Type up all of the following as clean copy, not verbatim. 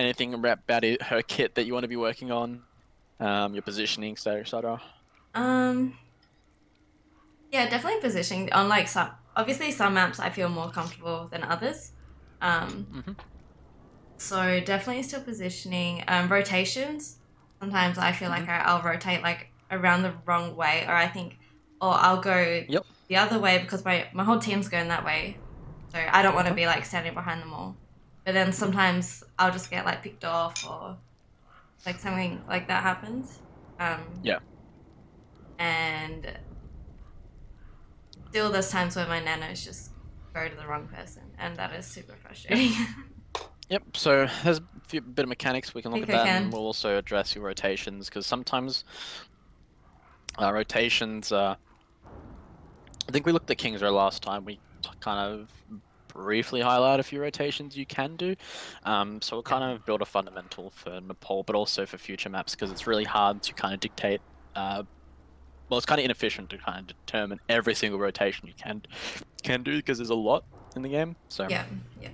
anything about her kit that you want to be working on? Your positioning, etc. Um, yeah, definitely positioning on like obviously some maps I feel more comfortable than others. Um, Mm-hmm. so definitely still positioning. Rotations. Sometimes I feel Mm-hmm. like I'll rotate like around the wrong way, or or I'll go Yep. the other way because my whole team's going that way. So I don't want to Uh-huh. be like standing behind them all. But then sometimes I'll just get like picked off or like something like that happens. Yeah. And still there's times where my nanos just go to the wrong person, and that is super Yep. frustrating. Yep. So there's a bit of mechanics we can I look think at I that, can. and we'll also address your rotations because sometimes rotations. I think we looked at King's Row last time. We kind of briefly highlight a few rotations you can do. So we'll kind of build a fundamental for Nepal, but also for future maps because it's really hard to kind of dictate. Well, it's kind of inefficient to kind of determine every single rotation you can do because there's a lot in the game. So Yeah, yeah.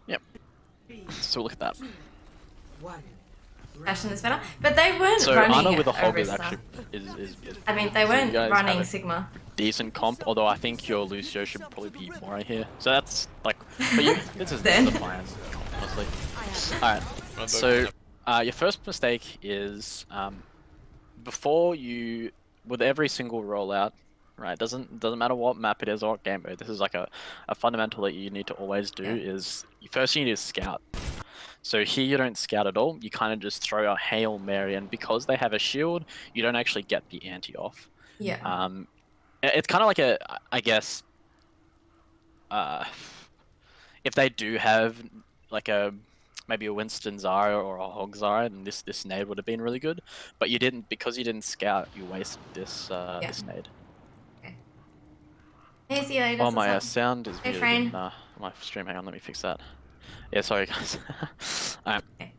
yeah. So we'll look at that. Fashion is better, but they weren't So Ana running with a hog is Arista. actually is I mean, they so you weren't guys have running a Sigma. decent comp, although I think your Lucio should probably be more right here. So that's like for you, this is Then. the fine, honestly. Alright, so your first mistake is before you, with every single rollout, right, doesn't matter what map it is or what game mode, this is like a fundamental that you need to always do Yeah. is, first you need to scout. So here you don't scout at all, you kind of just throw a Hail Mary, and because they have a shield, you don't actually get the anti off. Yeah. It's kind of like a, I guess, if they do have like maybe a Winston Zarya or a Hog Zarya, then this nade would have been really good. But you didn't, because you didn't scout, you wasted this Yeah. this nade. Okay. Hey, see you later. Oh, What's my up? sound is Hey, muted in Frane. my stream. Hang on, let me fix that. Yeah, sorry guys. Alright. Okay.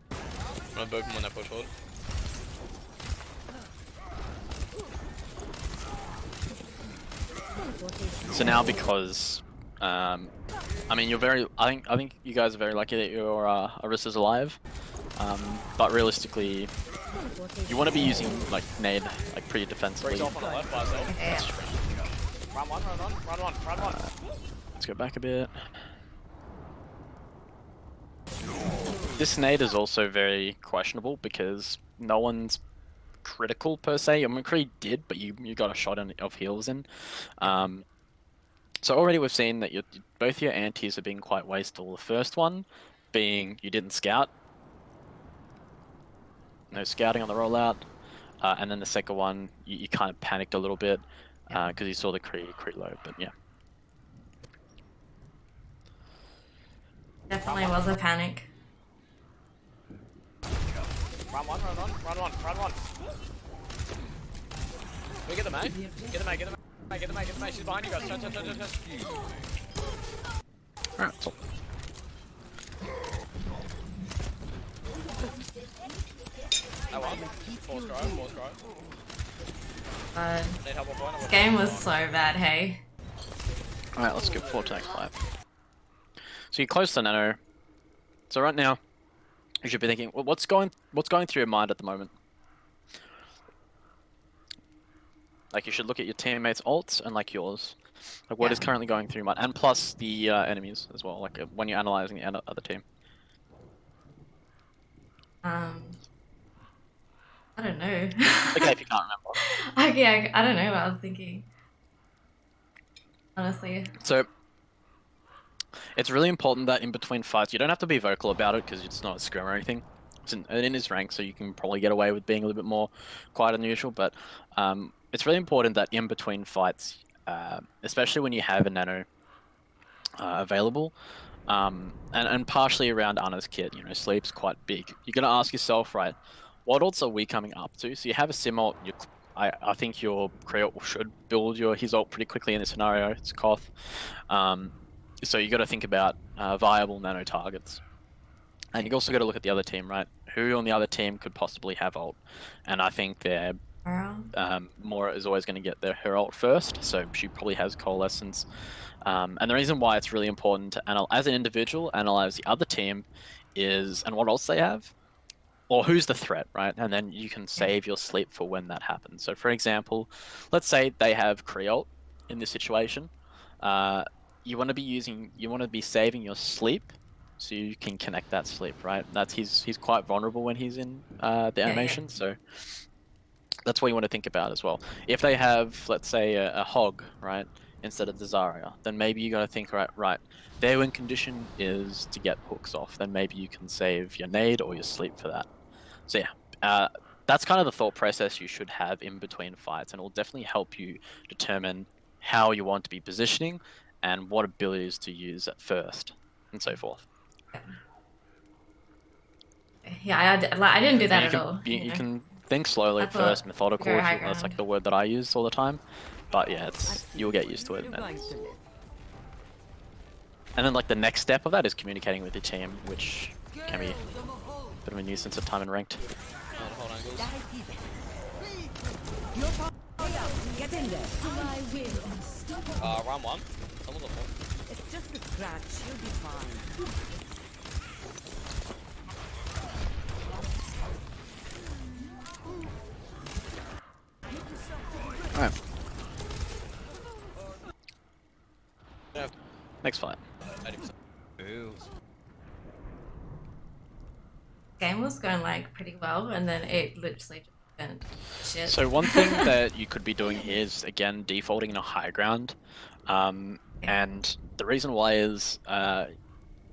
So now because I mean you're very I think you guys are very lucky that your Arista's alive. But realistically you want to be using like nade like pretty defensively. Okay. Let's go back a bit. This nade is also very questionable because no one's critical per se. I mean, Creed did, but you got a shot of heals in. So already we've seen that both your antis are being quite wasteful. The first one being you didn't scout. No scouting on the rollout. And then the second one, you kind of panicked a little bit because you saw the Creed low, but yeah. Definitely was a panic. Run one. We get the mag. Get the mag. She's behind you guys. Turn. Alright, so. That one. Force drive. Need help on point. This game was so bad, hey. Alright, let's go 4 to next 5. So you close the nano. So right now, you should be thinking, well, what's going through your mind at the moment? Like you should look at your teammates' ults and like yours. Like what is currently going through your mind, and plus the enemies as well. Like when you're analyzing the other team. I don't know. Okay, if you can't remember. Okay, I don't know what I was thinking. Honestly. So it's really important that in between fights, you don't have to be vocal about it because it's not a scrim or anything. It's in his rank, so you can probably get away with being a little bit more quiet than usual. But it's really important that in between fights, especially when you have a nano available, and partially around Ana's kit, you know, sleep's quite big. You're gonna ask yourself, right, what ults are we coming up to? So you have a sim ult. I think your Creole should build his ult pretty quickly in this scenario. It's Koth. So you got to think about viable nano targets. And you also got to look at the other team, right? Who on the other team could possibly have ult? And I think they're Mora is always going to get her ult first, so she probably has Coalescence. And the reason why it's really important to as an individual analyze the other team is, and what else they have, or who's the threat, right? And then you can save your sleep for when that happens. So, for example, let's say they have Creole in this situation. You want to be saving your sleep so you can connect that sleep, right? He's quite vulnerable when he's in the animation, so that's what you want to think about as well. If they have, let's say, a hog, right, instead of the Zarya, then maybe you got to think, right, their win condition is to get hooks off. Then maybe you can save your nade or your sleep for that. So yeah, that's kind of the thought process you should have in between fights, and it will definitely help you determine how you want to be positioning and what abilities to use at first, and so forth. Yeah, I didn't do that You at can all. you can think slowly at first, methodical. That's like the word that I use all the time. But yeah, you'll get used to it. And then like the next step of that is communicating with your team, which can be a bit of a nuisance at time in ranked. Hold angles. Get in there. Round 1. Someone's on point. It's just a scratch. You'll be fine. Alright, Yeah. next fight. 80%. Ooh. Game was going like pretty well, and then it literally just turned shit. So one thing that you could be doing here is, again, defaulting in a high ground. And the reason why is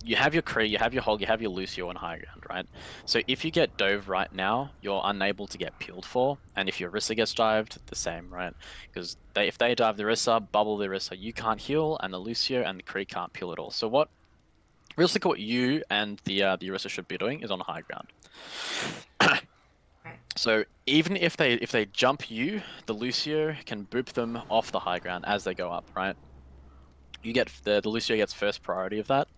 you have your Kree, you have your Hog, you have your Lucio on high ground, right? So if you get dove right now, you're unable to get peeled for. And if your Orisa gets dived, the same, right? Because if they dive the Orisa, bubble the Orisa, you can't heal, and the Lucio and the Kree can't peel at all. So realistically, what you and the Orisa should be doing is on high ground. So even if they jump you, the Lucio can boop them off the high ground as they go up, right? You get the Lucio gets first priority of that.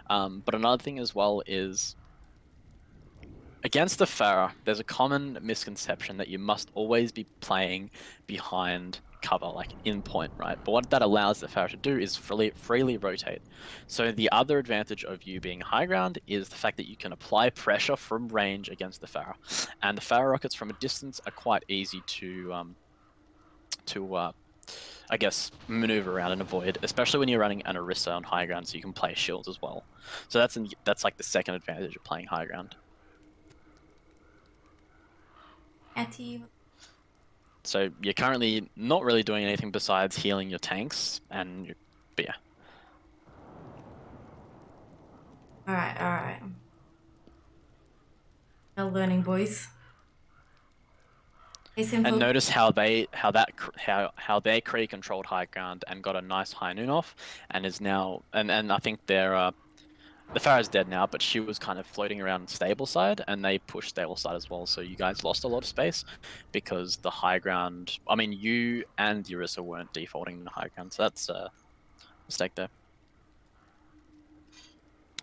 But another thing as well is against the Pharah, there's a common misconception that you must always be playing behind cover, like in point, right? But what that allows the Pharah to do is freely rotate. So the other advantage of you being high ground is the fact that you can apply pressure from range against the Pharah. And the Pharah rockets from a distance are quite easy to I guess, maneuver around and avoid, especially when you're running an Orisa on high ground, so you can play shields as well. So that's like the second advantage of playing high ground. So you're currently not really doing anything besides healing your tanks, but yeah. Alright. No learning, boys. And notice how their Kree controlled high ground and got a nice high noon off, and is now and I think the Pharah's dead now, but she was kind of floating around stable side, and they pushed stable side as well. So you guys lost a lot of space because the high ground. I mean, you and Orisa weren't defaulting in the high ground, so that's a mistake there.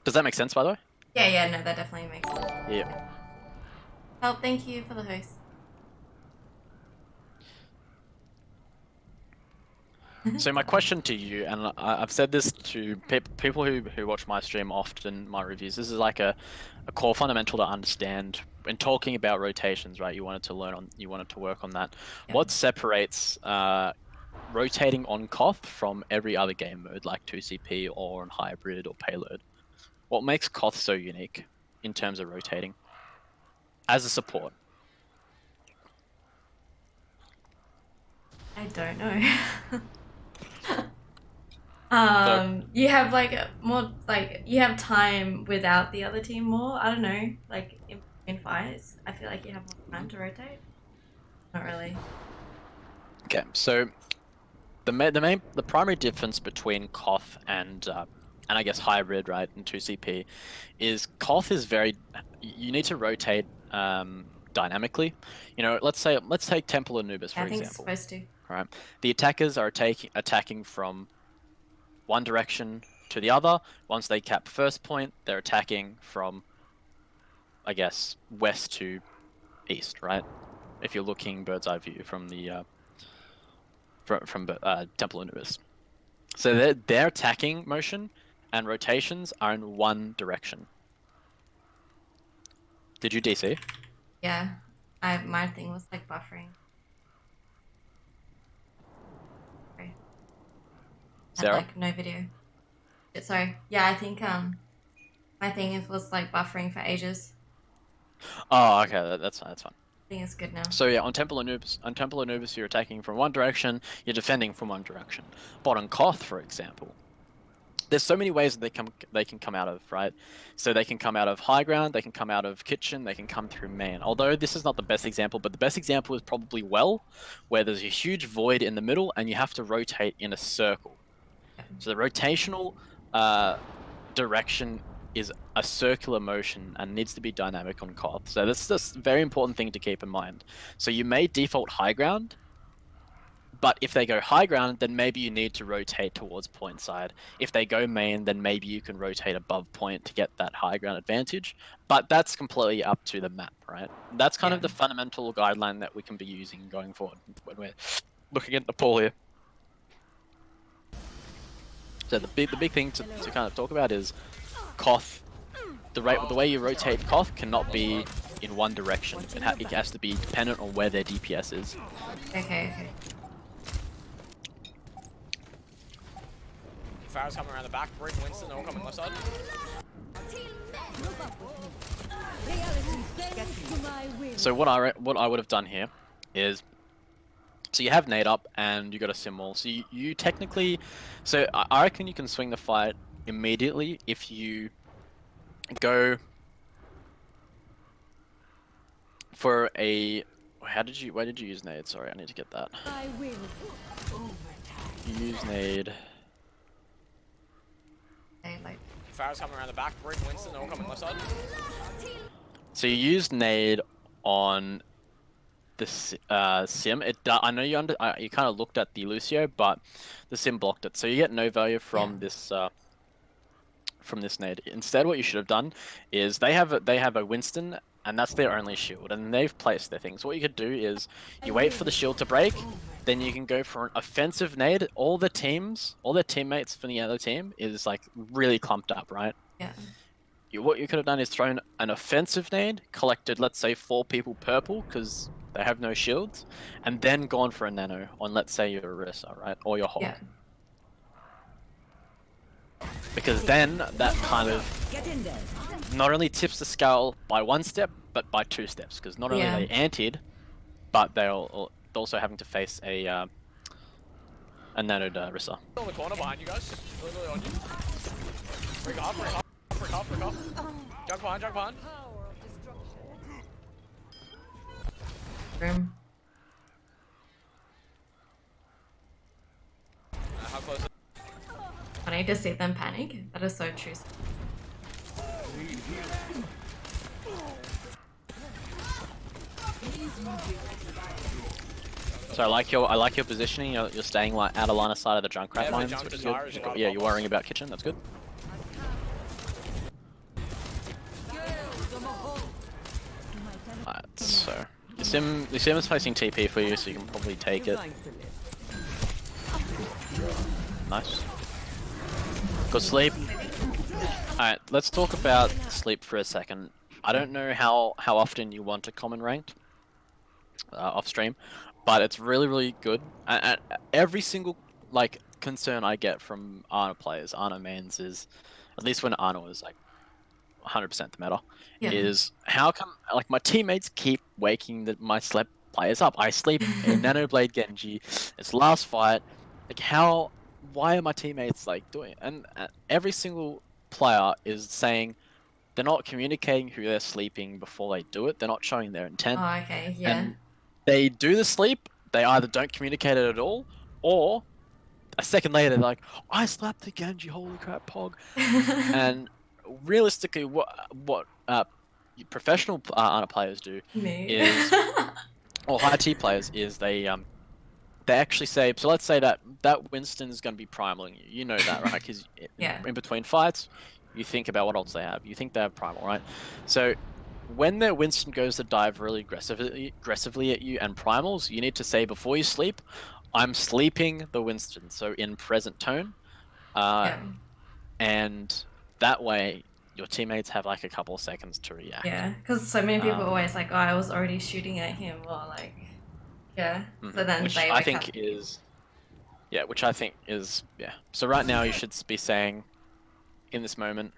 Does that make sense, by the way? Yeah, no, that definitely makes sense. Yeah. Oh, thank you for the host. So my question to you, and I've said this to people who watch my stream often, my reviews, this is like a core fundamental to understand when talking about rotations, right? You wanted to work on that. Yeah. What separates rotating on Koth from every other game mode, like 2CP or on hybrid or payload? What makes Koth so unique in terms of rotating as a support? I don't know. You have like more like you have time without the other team more. I don't know, like in fights, I feel like you have more time to rotate. Not really. Okay, so the primary difference between Koth and I guess hybrid, right, and 2CP is Koth is you need to rotate dynamically. You know, let's take Temple Anubis for example. I think it's supposed to. Right, the attackers are attacking from one direction to the other. Once they cap first point, they're attacking from, I guess, west to east, right? If you're looking bird's eye view from the from Temple Anubis. So their attacking motion and rotations are in one direction. Did you DC? Yeah. My thing was like buffering. Sorry. Had Sarah? like no video. Sorry. Yeah, I think my thing was like buffering for ages. Oh, okay, that's fine. That's fine. I think it's good now. So yeah, on Temple Anubis, you're attacking from one direction, you're defending from one direction. But on Koth, for example, there's so many ways that they can come out of, right? So they can come out of high ground, they can come out of kitchen, they can come through main. Although this is not the best example, but the best example is probably well, where there's a huge void in the middle and you have to rotate in a circle. So the rotational direction is a circular motion and needs to be dynamic on Koth. So that's just a very important thing to keep in mind. So you may default high ground, but if they go high ground, then maybe you need to rotate towards point side. If they go main, then maybe you can rotate above point to get that high ground advantage. But that's completely up to the map, right? That's kind of the fundamental guideline that we can be using going forward when we're looking at Nepal here. So the big thing to kind of talk about is Koth. The way you rotate Koth cannot be in one direction. It has to be dependent on where their DPS is. Okay. Farah's coming around the back. Brick, Winston, all coming left side. So what I would have done here is, so you have nade up and you got a symbol. So you technically, so I reckon you can swing the fight immediately if you go for a. Why did you use nade? Sorry, I need to get that. You use nade. Farah's coming around the back. Brick, Winston, all coming left side. So you used nade on the sim. I know you kind of looked at the Lucio, but the sim blocked it. So you get no value from this nade. Instead, what you should have done is they have a Winston, and that's their only shield, and they've placed their things. What you could do is you wait for the shield to break, then you can go for an offensive nade. All their teammates from the other team is like really clumped up, right? Yeah. What you could have done is thrown an offensive nade, collected, let's say, 4 people purple because they have no shields, and then gone for a nano on, let's say, your Orisa, right, or your Hulk. Yeah. Because then that kind of not only tips the scale by 1 step, but by 2 steps. Because not only are they antied, but they're also having to face a nanoed Orisa. On the corner behind you guys. Literally on you. Break off. Jump behind. Room. How close? Funny to see them panic. That is so true. So I like your positioning. You're staying like out of line of sight of the Junkrat lines, which is good. Yeah, you're worrying about kitchen. That's good. Alright, so the sim is placing TP for you, so you can probably take it. Nice. Good sleep. Alright, let's talk about sleep for a second. I don't know how often you want to common ranked off stream, but it's really good. And every single like concern I get from Arna players, Arna mains, is at least when Arna was like 100% the meta, is how come like my teammates keep waking my slept players up? I sleep in Nanoblade Genji. It's last fight. Like why are my teammates like doing it? And every single player is saying they're not communicating who they're sleeping before they do it. They're not showing their intent. Oh, okay, yeah. And they do the sleep. They either don't communicate it at all, or a second later they're like, "I slapped the Genji. Holy crap, Pog!" And realistically, what professional Arna players do is, or high T players, is they actually say, so let's say that Winston is going to be primaling you. You know that, right? Because in between fights, you think about what else they have. You think they have primal, right? So when their Winston goes to dive really aggressively at you and primals, you need to say before you sleep, "I'm sleeping the Winston." So in present tone, and that way your teammates have like a couple of seconds to react. Yeah, because so many people are Um, always like, oh, I was already shooting at him, or like, yeah. So then which they I like think have. is, yeah, which I think is, yeah. So right now you should be saying, in this moment,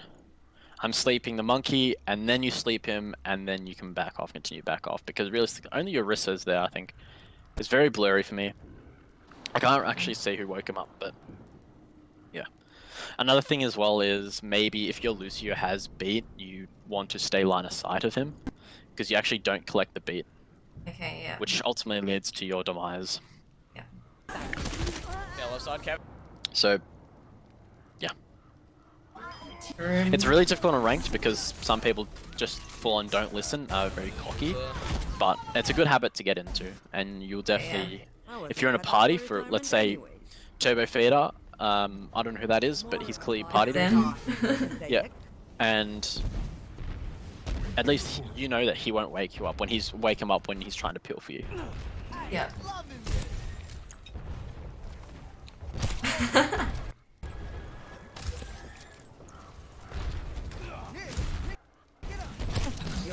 I'm sleeping the monkey, and then you sleep him, and then you can back off, continue back off, because realistically, only your wrist is there, I think. It's very blurry for me. I can't actually see who woke him up, but yeah. Another thing as well is maybe if your Lucio has beat, you want to stay line of sight of him, because you actually don't collect the beat, Okay, yeah. which ultimately leads to your demise. Yeah. Yeah, left side, Kevin. So it's really difficult on ranked because some people just full on don't listen, are very cocky, but it's a good habit to get into, and you'll definitely, if you're in a party for, let's say, Turbo Feeder, I don't know who that is, but he's clearly partied him. Yeah, and at least you know that he won't wake you up when wake him up when he's trying to peel for you. Yeah.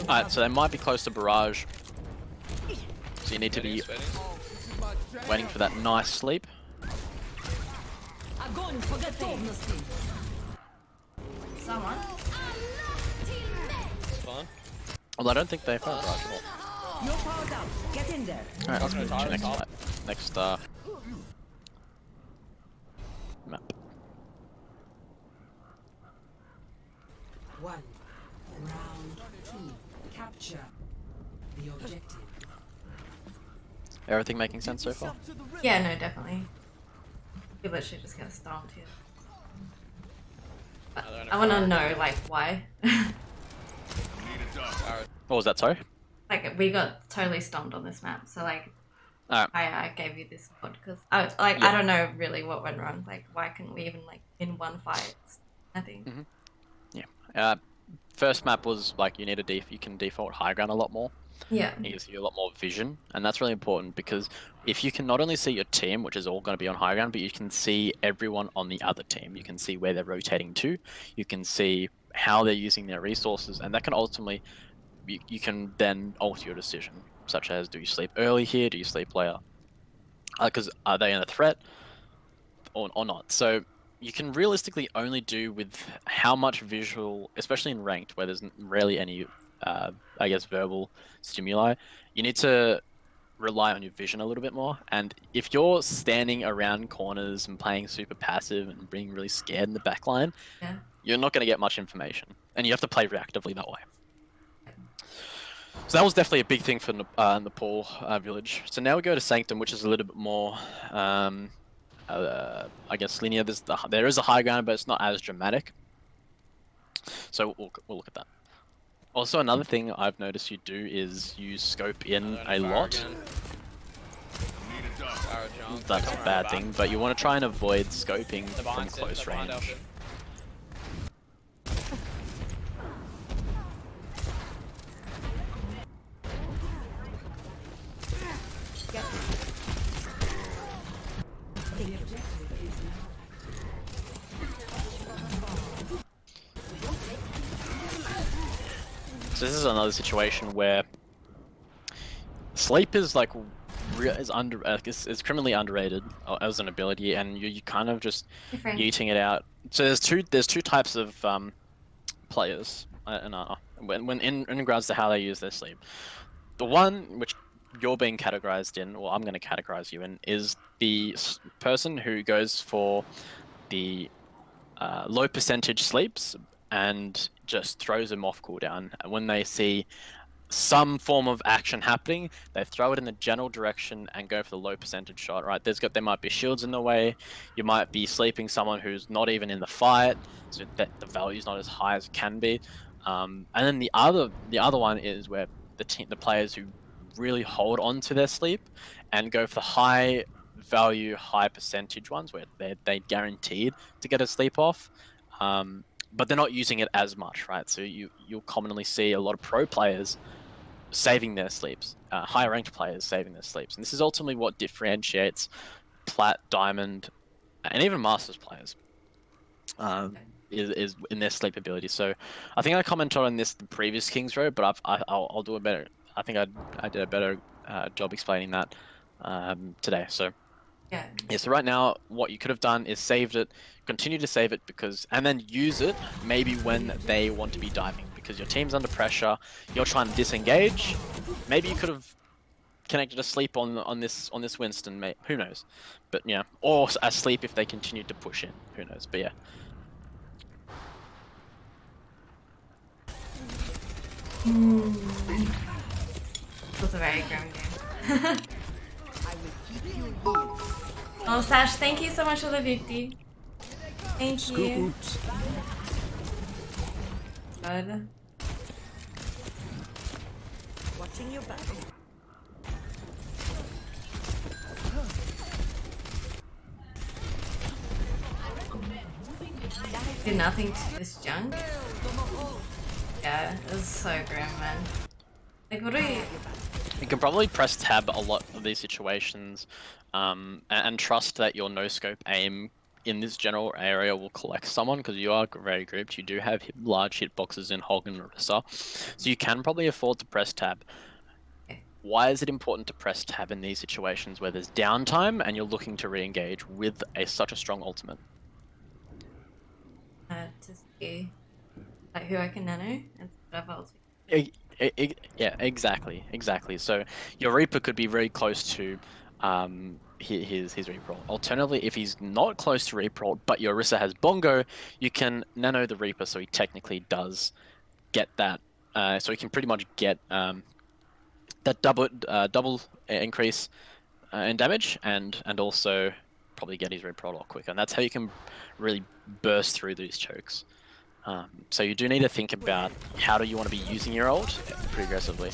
Alright, so they might be close to barrage, so you need to be waiting for that nice sleep. Someone. It's fun. Although I don't think they found barrage at all. You're powered up. Get in there. Alright, let's move to Talking next to fight. Next map. One. Round two. Capture the objective. Everything making sense so far? Yeah, no, definitely. You literally just get stomped here. But I want to know, like, why. What was that, sorry? Like, we got totally stomped on this map, so like, Alright. I gave you this code because I Yeah. don't know really what went wrong. Like, why couldn't we even like in one fight? I think. First map was like you can default high ground a lot more. Yeah. It gives you a lot more vision, and that's really important because if you can not only see your team, which is all going to be on high ground, but you can see everyone on the other team. You can see where they're rotating to. You can see how they're using their resources, and that can ultimately, you can then alter your decision, such as do you sleep early here, do you sleep later? Because are they in a threat or not? So you can realistically only do with how much visual, especially in ranked, where there's rarely any, I guess, verbal stimuli. You need to rely on your vision a little bit more. And if you're standing around corners and playing super passive and being really scared in the backline, Yeah. you're not going to get much information. And you have to play reactively that way. So that was definitely a big thing for Nepal village. So now we go to Sanctum, which is a little bit more, I guess, linear. There is a high ground, but it's not as dramatic. So we'll look at that. Also, another thing I've noticed you do is you scope in a lot. That's a bad thing, but you want to try and avoid scoping from close range. So this is another situation where sleep is like is criminally underrated as an ability, and you kind of just yeeting it out. So there's two types of players when in regards to how they use their sleep. The one which you're being categorized in, or I'm going to categorize you in, is the person who goes for the low percentage sleeps and just throws them off cooldown. When they see some form of action happening, they throw it in the general direction and go for the low percentage shot. Right? There might be shields in the way. You might be sleeping someone who's not even in the fight, so that the value's not as high as it can be. And then the other one is where the players who really hold on to their sleep and go for the high value, high percentage ones where they're guaranteed to get a sleep off. But they're not using it as much, right? So you'll commonly see a lot of pro players saving their sleeps, higher ranked players saving their sleeps. And this is ultimately what differentiates Plat, Diamond, and even Masters players. is in their sleep ability. So I think I commented on this the previous Kings Row, but I'll do a better. I think I did a better job explaining that today. So Yeah. yeah, so right now what you could have done is saved it, continue to save it and then use it maybe when they want to be diving because your team's under pressure, you're trying to disengage. Maybe you could have connected a sleep on this Winston, mate. Who knows? But yeah, or a sleep if they continued to push in. Who knows? But yeah. It was a very grim game. Oh, Sash, thank you so much for the 50. Thank you. Good. Watching your back. Did nothing to this junk. Yeah, it was so grim, man. Like, what do we... You can probably press tab a lot of these situations, and trust that your no-scope aim in this general area will collect someone, because you are very grouped. You do have large hitboxes in Hog and Marissa, so you can probably afford to press tab. Why is it important to press tab in these situations where there's downtime and you're looking to re-engage with such a strong ultimate? To see like who I can nano and stuff else. Yeah, exactly. So your Reaper could be very close to his Reaper. Alternatively, if he's not close to Reaper, but your Orisa has Bongo, you can nano the Reaper, so he technically does get that. So he can pretty much get that double increase in damage, and also probably get his Reaper a lot quicker. And that's how you can really burst through these chokes. So you do need to think about how do you want to be using your ult pretty aggressively.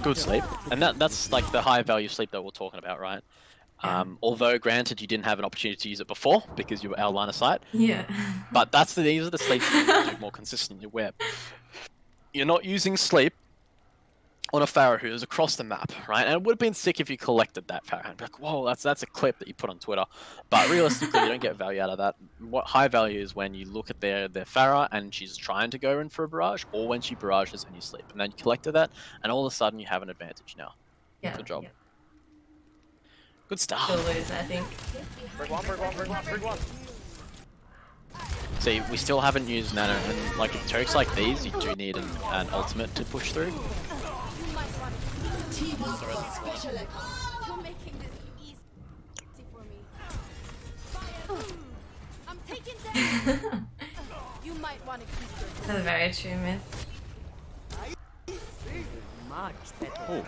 Good sleep, and that's like the high value sleep that we're talking about, right? Although granted you didn't have an opportunity to use it before because you were out of line of sight. Yeah. But these are the sleeps you can do more consistently where you're not using sleep on a Pharah who is across the map, right? And it would have been sick if you collected that Pharah and be like, whoa, that's a clip that you put on Twitter. But realistically, you don't get value out of that. What high value is when you look at their Pharah and she's trying to go in for a barrage, or when she barrages and you sleep. And then you collected that, and all of a sudden you have an advantage now. Yeah. Good job. Yeah. Good stuff. Still lose, I think. Brig one. See, we still haven't used Nano, and like in chokes like these, you do need an ultimate to push through. You're making this easy for me. I'm taking down. You might want to keep your That's very true, myth. Much better.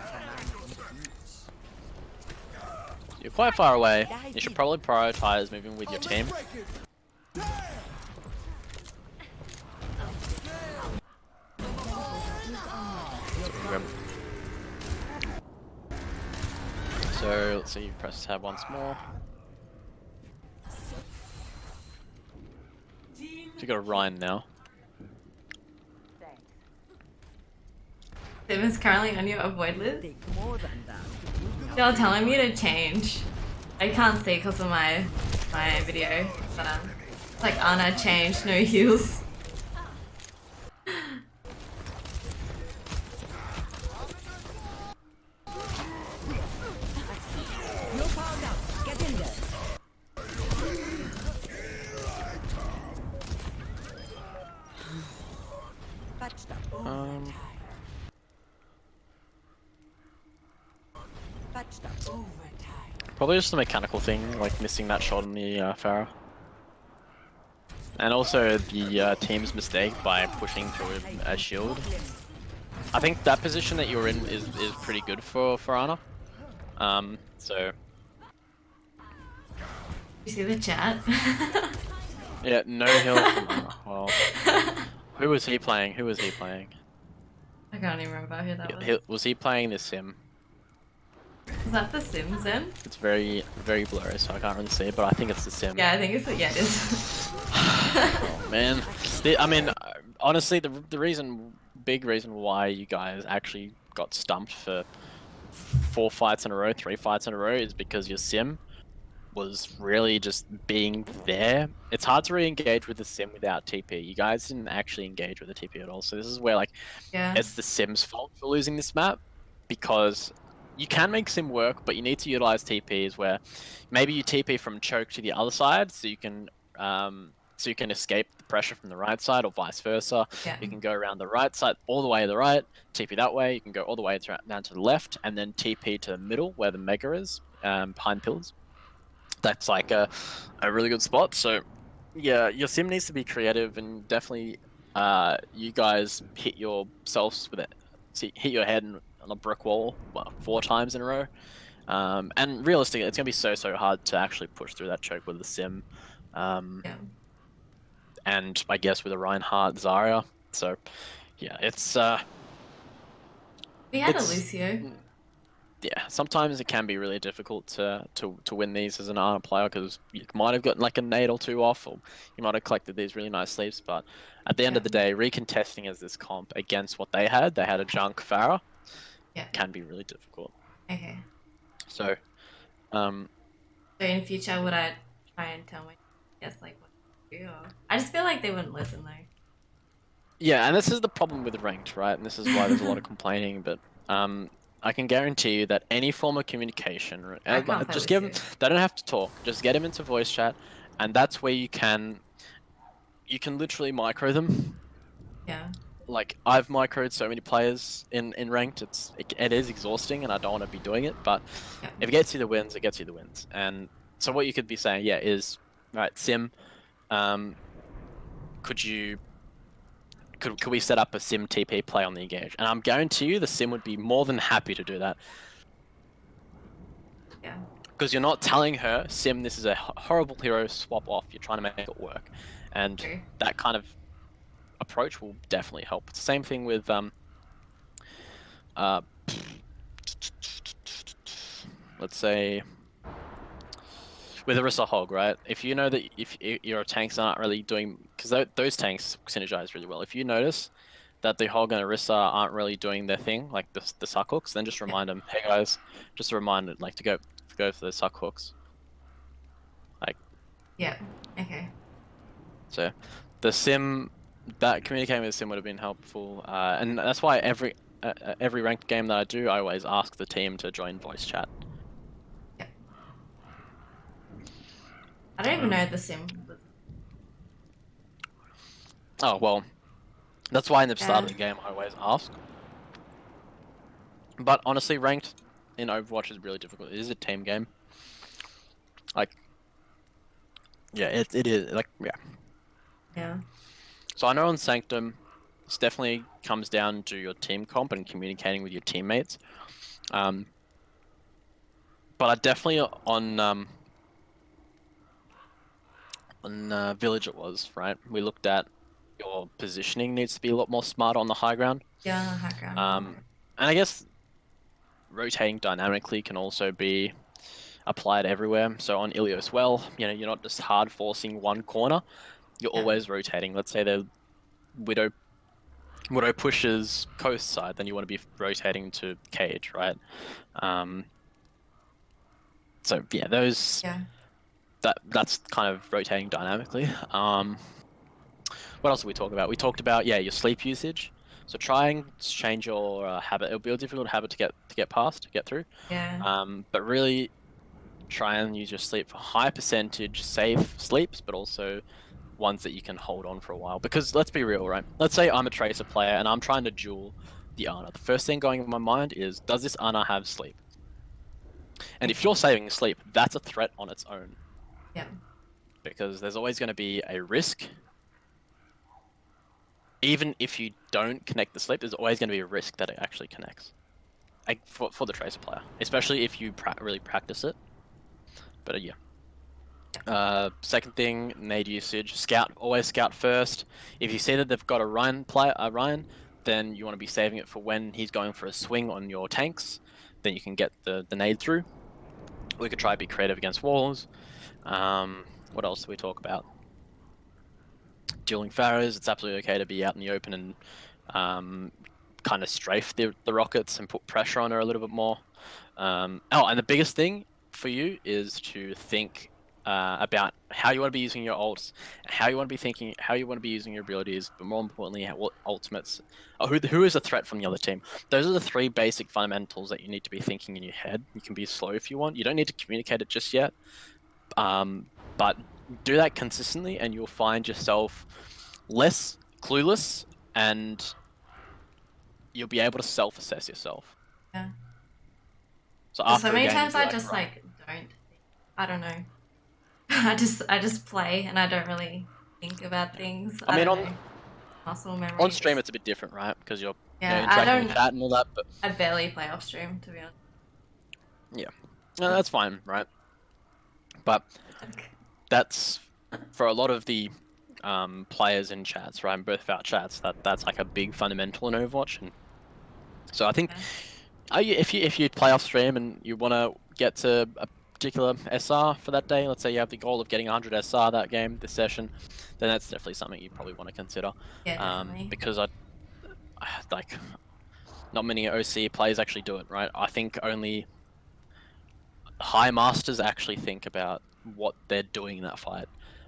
You're quite far away. You should probably prioritize moving with your team. So let's see, press tab once more. So you got a Ryan now. Sim is currently on your avoid list. Take more than that. They're telling me to change. I can't see because of my video, but it's like Anna changed, no heals. You're powered up. Get in there. Patched up. Patched up. Probably just a mechanical thing, like missing that shot on the Pharah. And also the team's mistake by pushing through a shield. I think that position that you're in is pretty good for Ana. So You see the chat? yeah, no heal from Ana. Well, who was he playing? I can't even remember who that was. Was he playing this sim? Was that the Sims then? It's very blurry, so I can't really see it, but I think it's the sim. Yeah, I think it's yeah, it is. Oh man, I mean, honestly, the big reason why you guys actually got stumped for 4 fights in a row, 3 fights in a row, is because your sim was really just being there. It's hard to re-engage with the sim without TP. You guys didn't actually engage with the TP at all. So this is where like Yeah. it's the sim's fault for losing this map, because you can make sim work, but you need to utilize TPs where maybe you TP from choke to the other side, so you can escape the pressure from the right side, or vice versa. Yeah. You can go around the right side all the way to the right, TP that way. You can go all the way down to the left, and then TP to the middle where the mega is, behind pillars. That's like a really good spot. So yeah, your sim needs to be creative, and definitely you guys hit yourselves with it. Hit your head on a brick wall 4 times in a row. And realistically, it's gonna be so hard to actually push through that choke with the sim. Yeah. And I guess with a Reinhardt Zarya. So yeah, it's We had a it's- Lucio. yeah, sometimes it can be really difficult to win these as an Ana player, because you might have gotten like a nade or two off, or you might have collected these really nice sleeps, but at the end of the day, recontesting as this comp against what they had a junk Farah, Yeah. can be really difficult. Okay. So, So in future, would I try and tell my guests like what to do? Or... I just feel like they wouldn't listen though. yeah, and this is the problem with ranked, right? And this is why there's a lot of complaining, but I can guarantee you that any form of communication, I can't just play give with them, they don't have to talk, just get them into voice chat, and that's where you can literally micro them. Yeah. Like, I've microed so many players in ranked, it is exhausting, and I don't want to be doing it, but Yeah. if it gets you the wins, it gets you the wins. And so what you could be saying, yeah, is, right, Sim, could we set up a Sim TP play on the engage? And I'm guarantee you the Sim would be more than happy to do that. Yeah. Because you're not telling her, Sim, this is a horrible hero, swap off. You're trying to make it work. And True. that kind of approach will definitely help. It's the same thing with let's say with Orisa Hog, right? If you know that if your tanks aren't really doing, because those tanks synergize really well. If you notice that the Hog and Orisa aren't really doing their thing, like the suck hooks, then just remind them, hey guys, just a reminder, like to go for the suck hooks. Like, Yeah. Okay. so the sim, that communicating with the sim would have been helpful, and that's why every ranked game that I do, I always ask the team to join voice chat. I don't even know the sim. Oh well, that's why in the start of Yeah. the game I always ask. But honestly, ranked in Overwatch is really difficult. It is a team game. Like, yeah, it is like, yeah. Yeah. So I know on Sanctum, this definitely comes down to your team comp and communicating with your teammates. But I definitely on Village it was, right? We looked at your positioning needs to be a lot more smart on the high ground. Yeah. High ground. And I guess rotating dynamically can also be applied everywhere. So on Ilios, well, you know, you're not just hard forcing one corner. You're Yeah. always rotating. Let's say the Widow pushes coast side, then you want to be rotating to cage, right? So yeah, those Yeah. that's kind of rotating dynamically. What else did we talk about? We talked about, yeah, your sleep usage. So try and change your habit. It'll be a difficult habit to get through. Yeah. But really try and use your sleep for high percentage safe sleeps, but also ones that you can hold on for a while. Because let's be real, right? Let's say I'm a Tracer player and I'm trying to duel the Ana. The first thing going in my mind is, does this Ana have sleep? And if you're saving sleep, that's a threat on its own. Yeah. Because there's always going to be a risk. Even if you don't connect the sleep, there's always going to be a risk that it actually connects. Like for the Tracer player. Especially if you really practice it. But yeah. Second thing, nade usage. Always scout first. If you see that they've got a Ryan, then you want to be saving it for when he's going for a swing on your tanks. Then you can get the nade through. We could try to be creative against walls. What else do we talk about? Dueling Pharaohs. It's absolutely okay to be out in the open and kind of strafe the rockets and put pressure on her a little bit more. And the biggest thing, for you is to think about how you want to be using your ults, how you want to be thinking, how you want to be using your abilities, but more importantly, what ultimates, who is a threat from the other team. Those are the 3 basic fundamentals that you need to be thinking in your head. You can be slow if you want. You don't need to communicate it just yet, but do that consistently, and you'll find yourself less clueless, and you'll be able to self-assess yourself. Yeah. So So after many a game, times you'll I be just right. don't. I don't know. I just play and I don't really think about things. I mean, don't on know. Muscle memory. on stream, it's a bit different, right? Because you're Yeah, I interacting with don't. chat and all that. But I barely play off stream, to be honest. no, that's fine, right? But that's for a lot of the players in chats, right? Both of our chats, that's like a big fundamental in Overwatch. And so I think, if you play off stream and you want to get to a particular SR for that day, let's say you have the goal of getting 100 SR that game, this session, then that's definitely something you probably want to consider. Yeah, definitely. Because like, not many OC players actually do it, right? I think only high masters actually think about what they're doing in that fight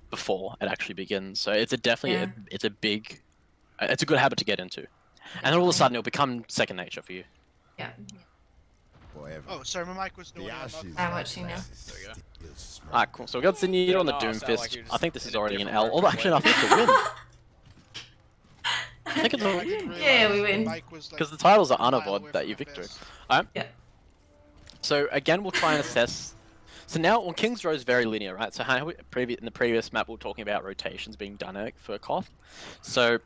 before it actually begins. So it's definitely it's a good habit to get into, and all of a sudden it'll become second nature for you. Yeah. Forever. Oh, sorry, my mic was doing The it. ashes I'm watching now. There we go. Alright, cool. So we got Zenyatta on the No, it sounded like Doomfist. you were I think just this is in a already an different L. Although actually, I think it's a win. I think it's a I win. didn't Yeah, realise we the win. mic was, like, Because the titles are a mile away unavoid that from you my victory. face. Alright. Yeah. So again, we'll try and assess. So now, on King's Row is very linear, right? So how in the previous map, we were talking about rotations being dynamic for Koth. So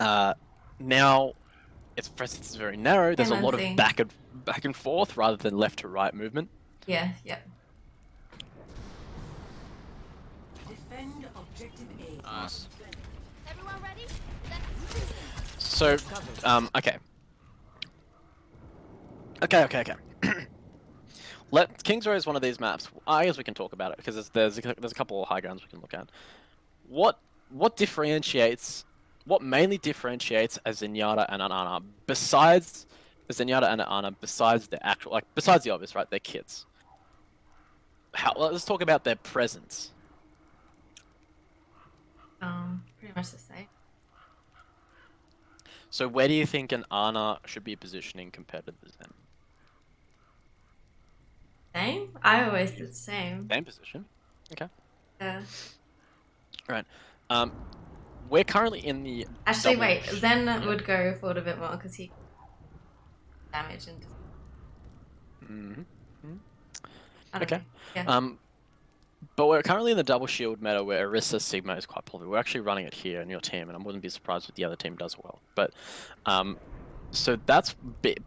now, for instance, it's very narrow. There's a lot of back and forth rather than left to right movement. Yeah, yeah. Defend objective A. Nice. Everyone ready? So, okay. Okay. King's Row is one of these maps. I guess we can talk about it because there's a couple of high grounds we can look at. What mainly differentiates a Zenyatta and an Ana besides the actual, besides the obvious, right? Their kits. Let's talk about their presence. Pretty much the same. So where do you think an Ana should be positioning compared to the Zen? Same? I always did the same. Same position. Okay. Yeah. Right. We're currently in the. Actually, double wait. sh- Zen yeah. would go forward a bit more because he damage and. I don't Okay. know. Yeah. But we're currently in the double shield meta where Orisa Sigma is quite popular. We're actually running it here in your team, and I wouldn't be surprised if the other team does well. But, so that's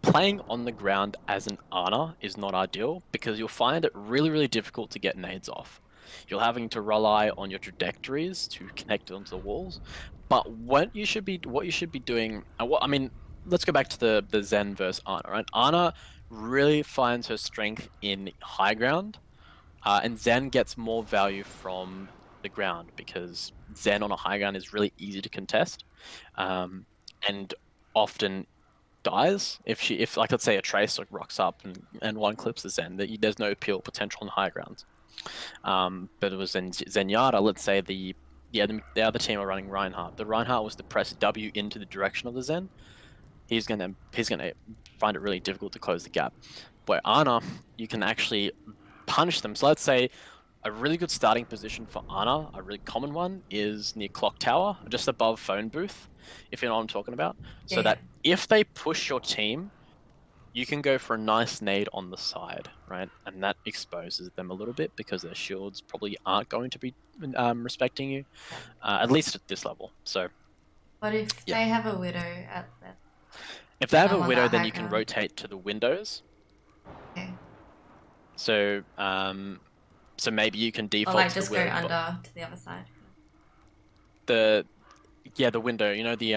playing on the ground as an Ana is not ideal because you'll find it really, really difficult to get nades off. You're having to rely on your trajectories to connect onto the walls. But what you should be doing, let's go back to the Zen versus Ana, right? Ana really finds her strength in high ground. And Zen gets more value from the ground because Zen on a high ground is really easy to contest, and often dies if like let's say a Trace rocks up and one clips the Zen. There's no peel potential on high grounds. But it was in Zenyatta. Let's say the other team are running Reinhardt. The Reinhardt was to press W into the direction of the Zen. He's gonna find it really difficult to close the gap. Where Ana, you can actually punish them. So let's say a really good starting position for Ana, a really common one, is near Clock Tower, just above Phone Booth, if you know what I'm talking about. So that if they push your team, you can go for a nice nade on the side, right? And that exposes them a little bit because their shields probably aren't going to be respecting you, at least at this level. So, What if they have a Widow at that? if they have a on Widow, that then high you can ground. rotate to the windows. Okay. So, so maybe you can Or default like to just the go window. under to the other side. The window, you know, the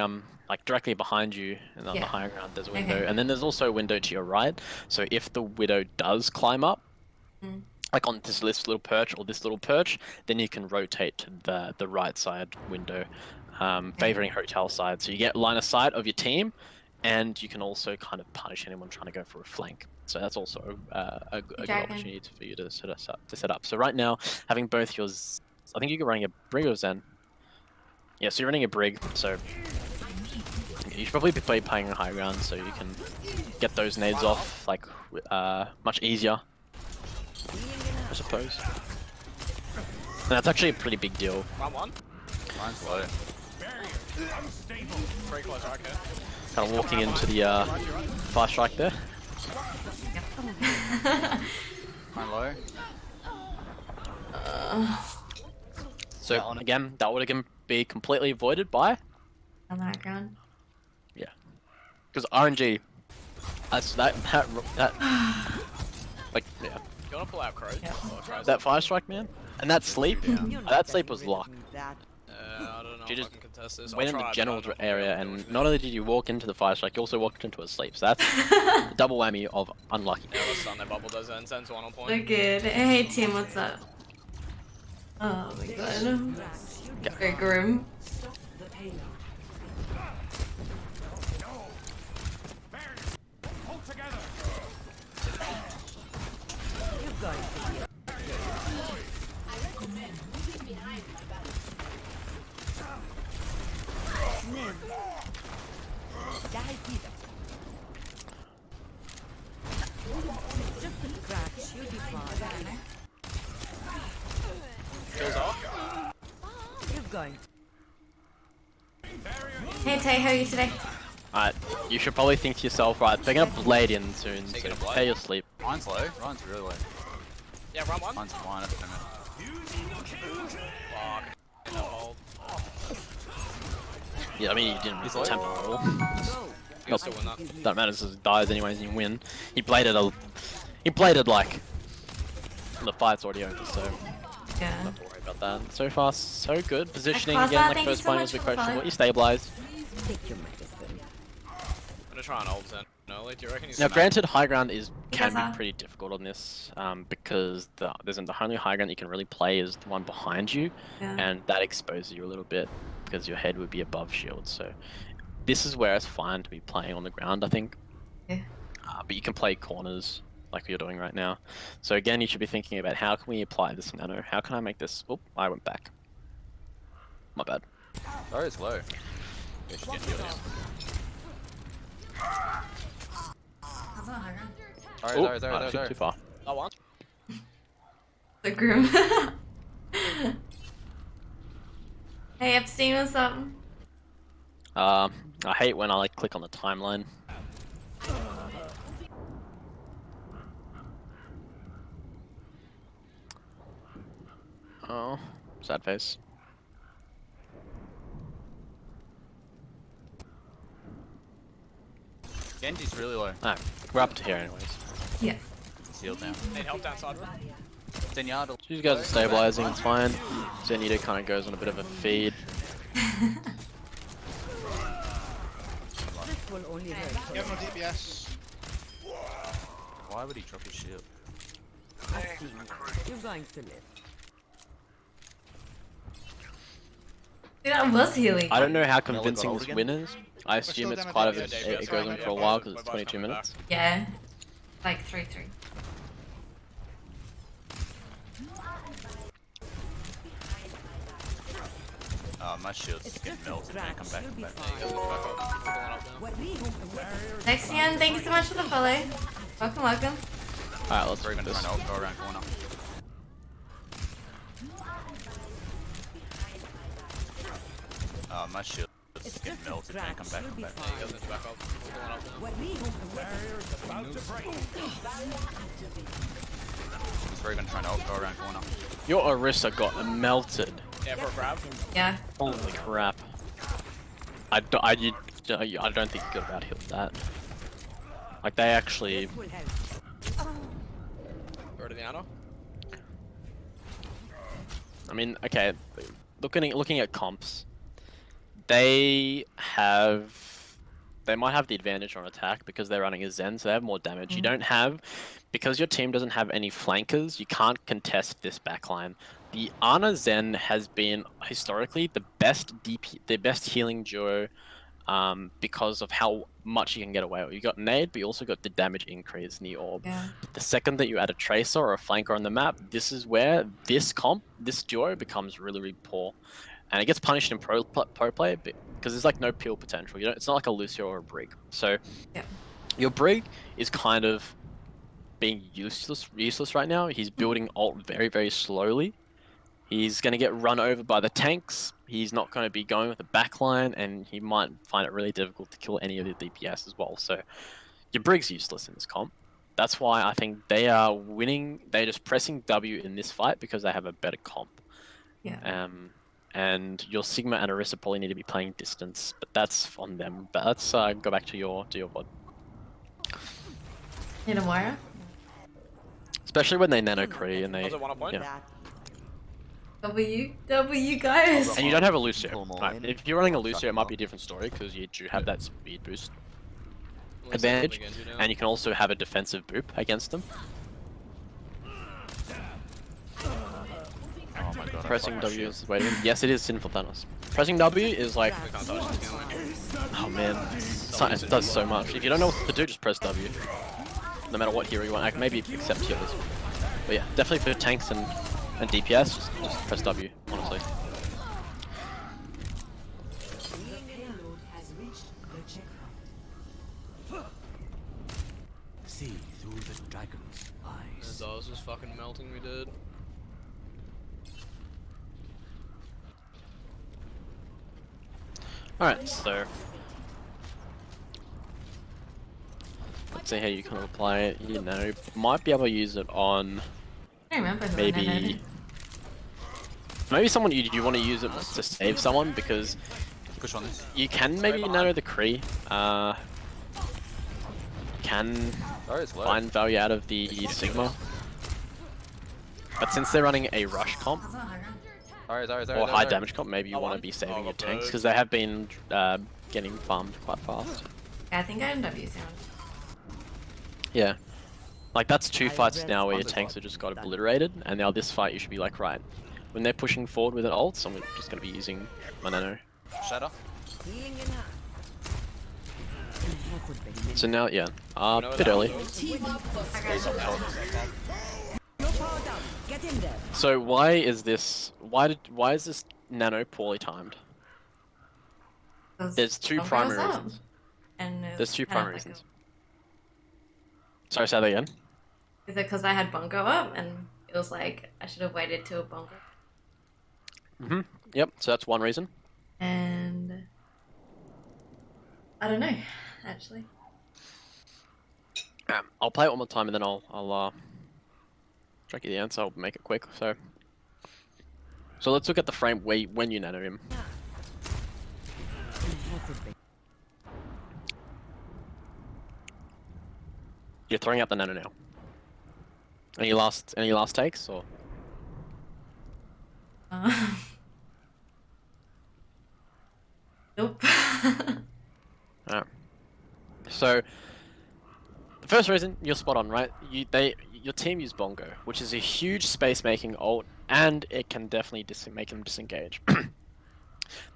like directly behind you and on the higher ground there's a window, Okay. and then there's also a window to your right. So if the Widow does climb up, like on this little perch or this little perch, then you can rotate to the right side window, favoring hotel side. So you get line of sight of your team, and you can also kind of punish anyone trying to go for a flank. So that's also a good Dragon. opportunity for you to set up. So right now, having both yours, I think you're running a Brig or Zen. Yeah, so you're running a Brig, so you should probably be playing high ground so you can get those nades off like much easier, I suppose. And that's actually a pretty big deal. One. Mine's low. Very close, okay. Kind of walking into the fire strike there. Mine low. So again, that would be completely avoided by On the high ground. because RNG. That's that like yeah. You wanna pull out Crow? Yeah. Or Crows? That fire strike, man, and that sleep. That sleep was luck. I don't know You if just I can contest this. Went I'll in try, the but general I don't know if area, I'll be able and to. not only did you walk into the fire strike, you also walked into a sleep. So that's a double whammy of unlucky. Yeah, let's stun their bubble does and sends one on So point. good. Hey Tim, what's up? Oh my god. Very grim. The payload. You're going to be just a scratch. You'll be fine. Kills off. You're going Hey Tay, how are you today? Alright, you should probably think to yourself, right, they're gonna blade in soon, so Taking a blade? prepare your sleep. Mine's low. Mine's really low. Yeah, run one. Mine's fine at the moment. Fuck. No hold. Yeah, I mean, you didn't He's really attempt low. it at all. You can still win that. That matters as it dies anyways and you win. He bladed like the fight's already over, so Yeah. not to worry about that. So far, so good. Positioning Clausa, again, like thank you first so point much was a bit for the questionable. follow. You stabilized. take your medicine. I'm gonna try and ult Zen. No, like, do you reckon he's Now, smack? granted, high ground can Clausa. be pretty difficult on this because the only high ground you can really play is the one behind you, Yeah. and that exposes you a little bit because your head would be above shield. So this is where it's fine to be playing on the ground, I think. Yeah. But you can play corners like you're doing right now. So again, you should be thinking about how can we apply this nano? How can I make this? Oh, I went back. My bad. Sorry, it's low. Yeah, she didn't do it. Oh, Sorry. too far. That one. So grim. Hey Epstein, what's up? I hate when I like click on the timeline. Oh, sad face. Genji's really low. Alright, we're up to here anyways. Yeah. He's healed now. Need help downside. Zenyatta. These guys are stabilizing, it's fine. Zenyatta kind of goes on a bit of a feed. This will only hurt. Give him a DPS. Why would he drop his shield? I've seen it. You're going to live. Dude, that was healing. I don't know how got convincing ult this again? win is. I assume still it's down quite at a the bit, end. it goes on for a while because it's 22 minutes. Yeah. Like 3-3. My shield's It's getting just a melted and come scratch. back. You'll be back. He goes fine. back up. Pulling up now. What we Nexian, thank you so much for the follow. Welcome, welcome. Alright, let's We're do even this. trying to go around corner. My shield's It's getting just a melted and come scratch. back. You'll be Back. He fine. goes into back up. Pulling up now. What we He's even trying to go around corner. Your Orisa got melted. Yeah, for a grab. Yeah. Holy crap. I don't think you could have out-healed that. Like, they actually... will help. Go to the Anna. I mean, okay, looking at comps, they might have the advantage on attack because they're running a Zen, so they have more damage. You don't have, because your team doesn't have any flankers, you can't contest this backline. The Ana Zen has been historically the best healing duo because of how much you can get away with. You got nade, but you also got the damage increase in the orb. Yeah. The second that you add a tracer or a flanker on the map, this is where this duo becomes really, really poor. And it gets punished in pro play because there's like no peel potential. You know, it's not like a Lucio or a Brig. So Yeah. your Brig is kind of being useless right now. He's building ult very, very slowly. He's going to get run over by the tanks. He's not going to be going with the backline, and he might find it really difficult to kill any of the DPS as well. So your Brig's useless in this comp. That's why I think they are winning. They're just pressing W in this fight because they have a better comp. Yeah. And your Sigma and Orisa probably need to be playing distance, but that's on them. But let's go back to your VOD. Need a Moira? Especially when they nano Kree and they. Was it 1 a point? Yeah. W guys. And you don't have a Lucio. Pull more Right. in. If you're running a Lucio, it might be a different story because you do have that speed boost advantage, and you can also have a defensive boop against them. Oh my god. Pressing W is waiting. Yes, it is sinful Thanos. Pressing W is like, oh man, it does so much. If you don't know what to do, just press W. No matter what hero you want, like maybe except healers. But yeah, definitely for tanks and DPS, just press W, honestly. See through the dragon's eyes. Zos was fucking melting me, dude. Alright, so let's see how you kind of apply it. You know, might be able to use it on I don't remember who I nanoed. maybe someone you want to use it to save someone because Push on this. you can maybe nano the Kree. Can Oh, it's low. find value out of the Sigma. But since they're running a rush comp Sorry. or high damage comp, maybe you want to be saving Oh, your tanks bro. because they have been getting farmed quite fast. Yeah, I think I am W sound. Yeah. Like that's 2 I fights read now where your Sponsor's tanks up. have just got obliterated, and now this fight you should be like, right, when they're pushing forward with an ult, so I'm just going to be using my nano. Shatter. Healing in hand. So now, yeah, a bit early. Go power down. Get in there. So why is this nano poorly timed? 'Cause There's two Bongo primary was up. reasons. And There's two kind of primary like reasons. Sorry, say that again. Is it because I had Bongo up and it was like I should have waited till Bongo? Yep, so that's one reason. And I don't know, actually. I'll play it one more time and then I'll track you the answer. I'll make it quick. So let's look at the frame when you nano him. You're throwing out the nano now. Any last takes or? Nope. Alright. So the first reason you're spot on, right? Your team used Bongo, which is a huge space-making ult, and it can definitely make them disengage.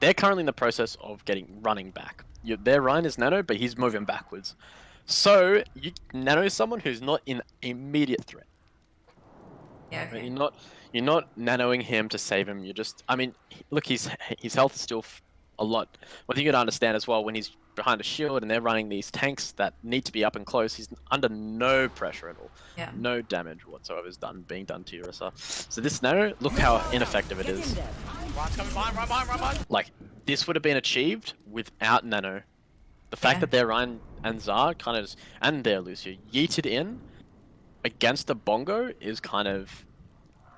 They're currently in the process of running back. Their Ryan is nano, but he's moving backwards. So you nano someone who's not in immediate threat. Yeah, Right? okay. You're not nanoing him to save him. You're just, I mean, look, his health is still a lot. One thing you gotta understand as well, when he's behind a shield and they're running these tanks that need to be up and close, he's under no pressure at all. Yeah. No damage whatsoever is being done to Orisa. So this nano, look how ineffective it Get in is. there. Ryan's coming behind. Like, this would have been achieved without nano. The fact Yeah. that their Ryan and Zar and their Lucio yeeted in against the Bongo is kind of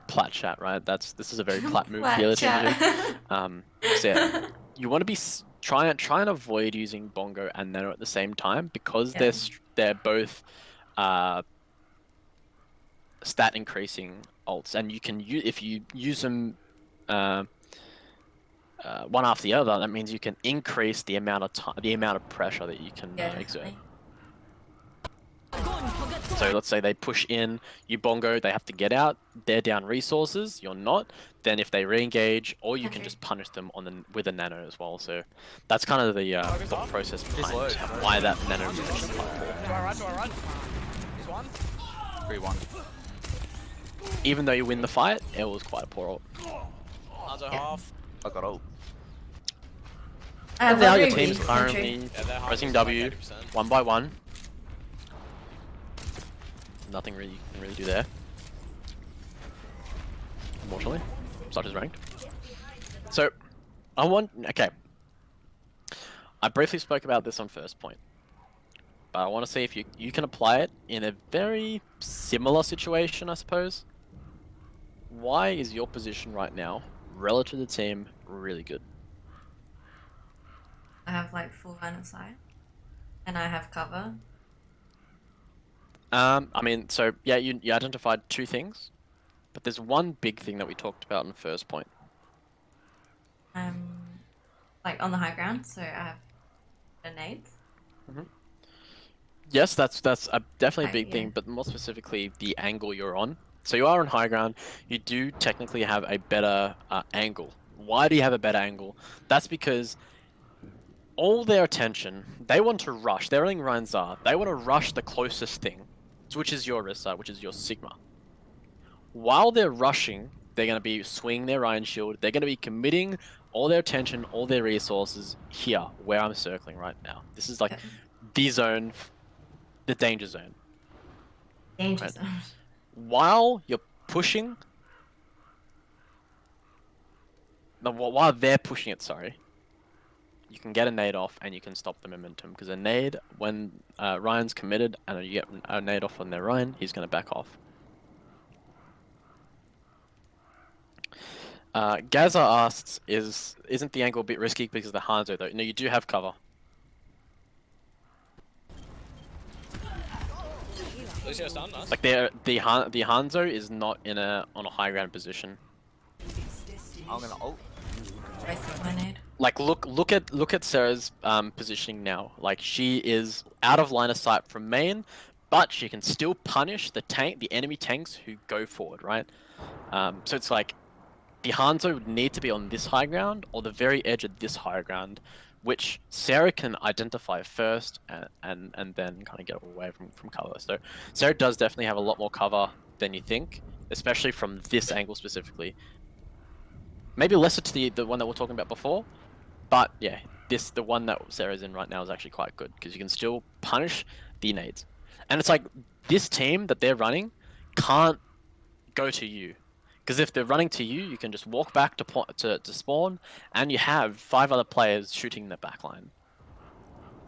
plat chat, right? This is a very plat move. Plat The other team chat. do. So yeah, you want to be try and avoid using Bongo and Nano at the same time because Yeah. they're both stat increasing ults, and you can if you use them one after the other, that means you can increase the amount of pressure that you can Yeah, exert. definitely. So let's say they push in, you bongo, they have to get out, they're down resources, you're not. Then if they re-engage, or you can Okay. just punish them on the with a nano as well. So that's kind of the process behind why that nano is actually quite poor. Do I run? He's one. 3-1. Even though you win the fight, it was quite a poor ult. Hands are half. I got ult. And now your Valkyrie team's weak currently Yeah, they're pressing half, W, like 80%. one by one. Nothing really you can really do there. Unfortunately, such as ranked. So, okay. I briefly spoke about this on first point, but I want to see if you can apply it in a very similar situation, I suppose. Why is your position right now, relative to the team, really good? I have like full line of sight, and I have cover. I mean, so yeah, you identified two things, but there's one big thing that we talked about in the first point. Like on the high ground, so I have grenades. Yes, that's definitely a Right, big thing, yeah. but more specifically the angle you're on. So you are on high ground. You do technically have a better angle. Why do you have a better angle? That's because all their attention, they want to rush. Their only runs are they want to rush the closest thing, which is your Rissa, which is your Sigma. While they're rushing, they're going to be swinging their Iron Shield. They're going to be committing all their attention, all their resources here, where I'm circling right now. This is like the zone, the danger zone. Danger Right. zone. While you're pushing, no, while they're pushing it, sorry, you can get a nade off and you can stop the momentum. Because a nade, when Ryan's committed and you get a nade off on their Ryan, he's going to back off. Gaza asks, isn't the angle a bit risky because of the Hanzo though? No, you do have cover. Lucio stun, nice. Like the Hanzo is not on a high ground position. I'm gonna ult. Wasted my nade. Like look at Sarah's positioning now. Like she is out of line of sight from main, but she can still punish the enemy tanks who go forward, right? So it's like the Hanzo would need to be on this high ground or the very edge of this high ground, which Sarah can identify first and then kind of get away from cover. So Sarah does definitely have a lot more cover than you think, especially from this angle specifically. Maybe lesser to the one that we're talking about before, but yeah, the one that Sarah's in right now is actually quite good because you can still punish the nades. And it's like this team that they're running can't go to you. Because if they're running to you, you can just walk back to spawn, and you have 5 other players shooting the backline.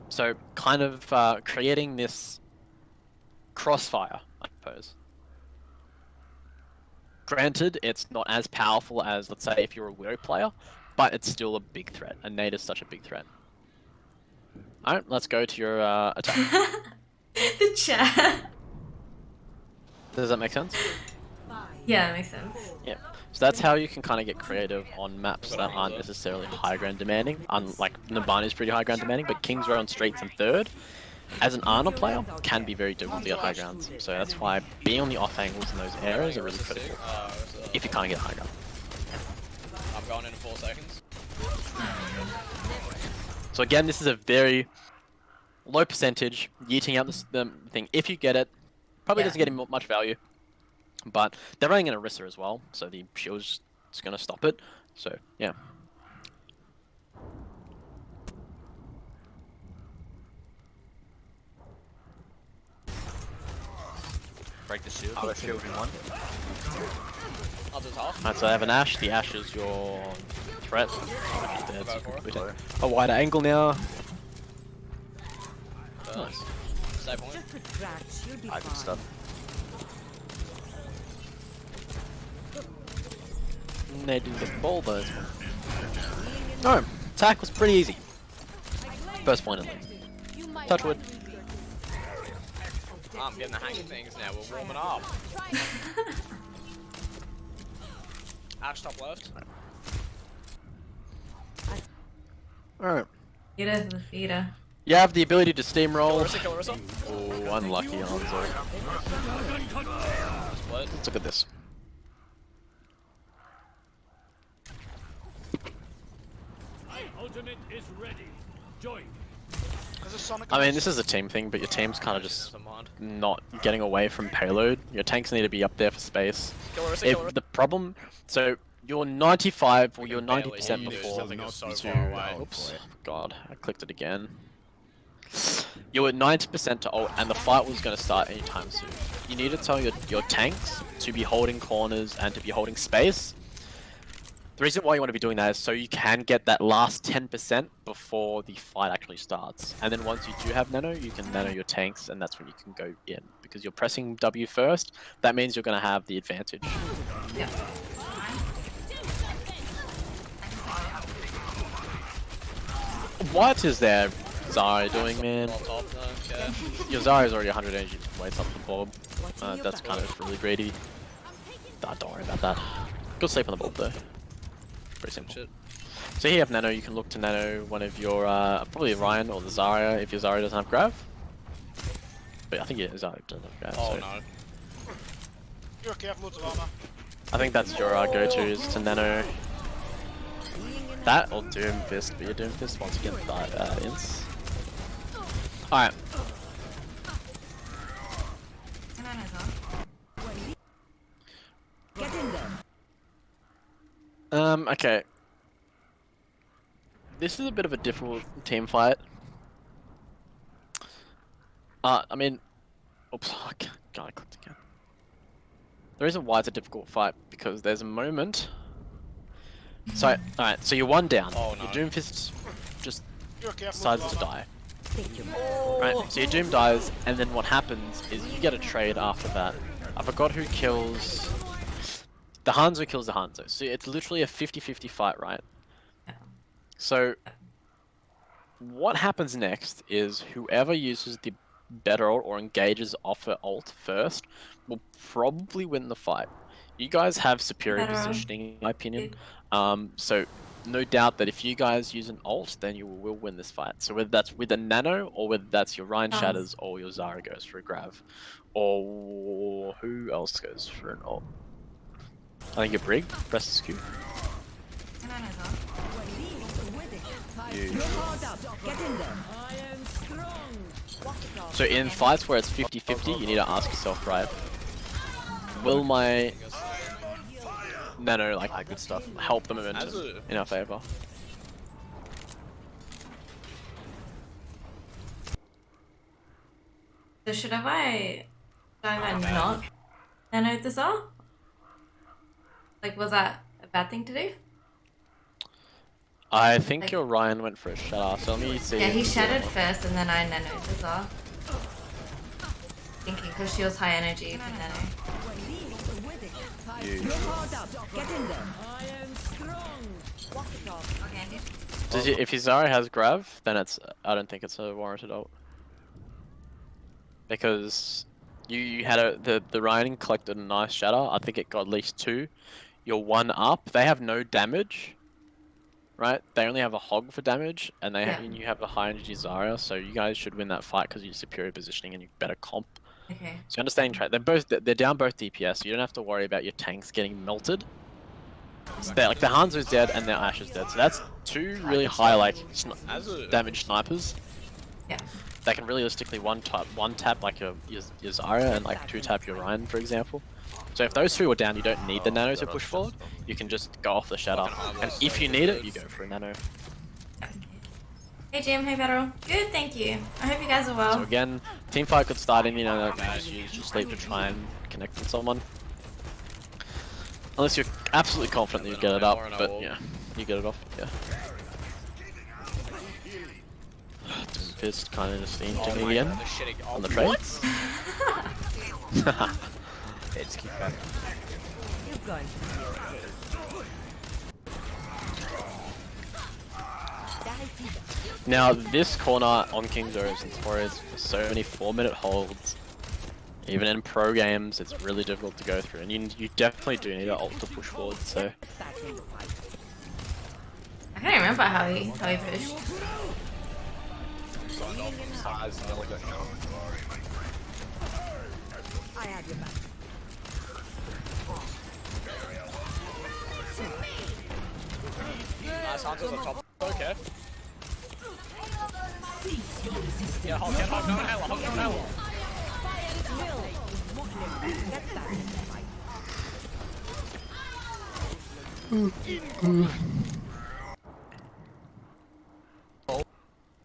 So kind of creating this crossfire, I suppose. Granted, it's not as powerful as, let's say, if you're a Widow player, but it's still a big threat. A nade is such a big threat. Alright, let's go to your attack. The chat. Does that make sense? Yeah, that makes sense. Yeah. So that's how you can kind of get creative on maps that aren't necessarily high ground demanding. Like Nabani is pretty high ground demanding, but King's Row on Streets and Third, as an Ana player, can be very difficult to get high grounds. So that's why being on the off angles in those areas are really critical if you can't get high ground. I'm going in 4 seconds. So again, this is a very low percentage yeeting out the thing. If you get it, probably doesn't get him much value. But they're running an Orisa as well, so the shield's just going to stop it. So, yeah. Break the shield. Oh, shield in one. I'll just half. Alright, so I have an Ashe. The Ashe is your threat. Dead, so you can complete it. A wider angle now. Nice. Stay point. Just retract, you'll be I can fine. stuff. They do the ball though. No, attack was pretty easy. First point at least. You might Touch wood. I'm getting the hang of things now. We're warming up. Ash top left. Alright. Feeder the feeder. You have the ability to steamroll. Kill Orisa. Oh, One lucky Hanzo. Split. Let's look at this. Ultimate is ready. Join. There's a Sonic. I mean, this is a team thing, but your team's kind of just not getting away from payload. Your tanks need to be up there for space. If the problem, so you're 95 or you're 90% before. Oops, God, I clicked it again. You were 90% to ult, and the fight was going to start anytime soon. You need to tell your tanks to be holding corners and to be holding space. The reason why you want to be doing that is so you can get that last 10% before the fight actually starts. And then once you do have nano, you can nano your tanks, and that's when you can go in. Because you're pressing W first, that means you're going to have the advantage. Yeah. What is there Zarya doing, man? Your Zarya's already 100 energy, waits up the bob. That's kind of really greedy. Don't worry about that. Go sleep on the bob though. Pretty simple. Shit. So here you have nano, you can look to nano one of your, probably Ryan or the Zarya if your Zarya doesn't have grav. But I think your Zarya doesn't have grav. Oh so. no. You're okay, I have loads of armor. I think that's your go-to is to nano that or Doom Fist, but your Doom Fist once again ints. Alright. Get in there. Okay. This is a bit of a difficult team fight. I mean, oops, God, I clicked again. The reason why it's a difficult fight because there's a moment. So, alright, so you're one down. Oh, no. Your Doom Fist just You're okay, I have decides loads to of armor. die. Right, so your Doom dies, and then what happens is you get a trade after that. I forgot who kills. The Hanzo kills the Hanzo. So it's literally a 50-50 fight, right? So what happens next is whoever uses the better ult or engages off her ult first will probably win the fight. You guys have superior Better ult. positioning, in my opinion. So no doubt that if you guys use an ult, then you will win this fight. So whether that's with a nano or whether that's your Ryan Shatters or your Zarya goes for a grav, or who else goes for an ult? I think your Brig presses Q. You're powered up. Get in there. I am strong. So in fights where it's 50-50, you need to ask yourself, right, will my nano, like good stuff, help the momentum in our favor? So should I not nano this off? Like, was that a bad thing to do? I think Like- your Ryan went for a shatter, so let me see. Yeah, he shattered first and then I nanoed this off. Thinking because she was high energy for nano. You're powered up. Get in there. I am strong. Walk it off. Okay. Does he, if his Zarya has grav, then it's, I don't think it's a warranted ult. Because you had the Ryan collected a nice shatter, I think it got at least 2. You're 1 up, they have no damage. Right? They only have a hog for damage, and they and you have a high energy Zarya, so you guys should win that fight because you're superior positioning and you better comp. Okay. So you understand trade. They're down both DPS, so you don't have to worry about your tanks getting melted. So like the Hanzo's dead and their Ashe is dead, so that's 2 really high like damage snipers. Yeah. That can realistically one tap like your Zarya and like 2 tap your Ryan, for example. So if those 3 were down, you don't need the nano to push forward. You can just go off the shatter, and if you need it, you go for a nano. Hey Jim, hey Battle. Good, thank you. I hope you guys are well. So again, team fight could start in, you know, just use your sleep to try and connect with someone. Unless you're absolutely confident that you get it up, but yeah, you get it off, yeah. Doom Fist kind of just inting again on the trade. It's keep back. You've gone. Now this corner on King's Rows and Torres for so many 4-minute holds. Even in pro games, it's really difficult to go through, and you definitely do need an ult to push forward. So I can't remember how he pushed. I have your back. Nice, Hunter's on top. Okay. Cease your resistance. Yeah, Hulk, no inhaler, Hulk, no inhaler. Get back in the fight.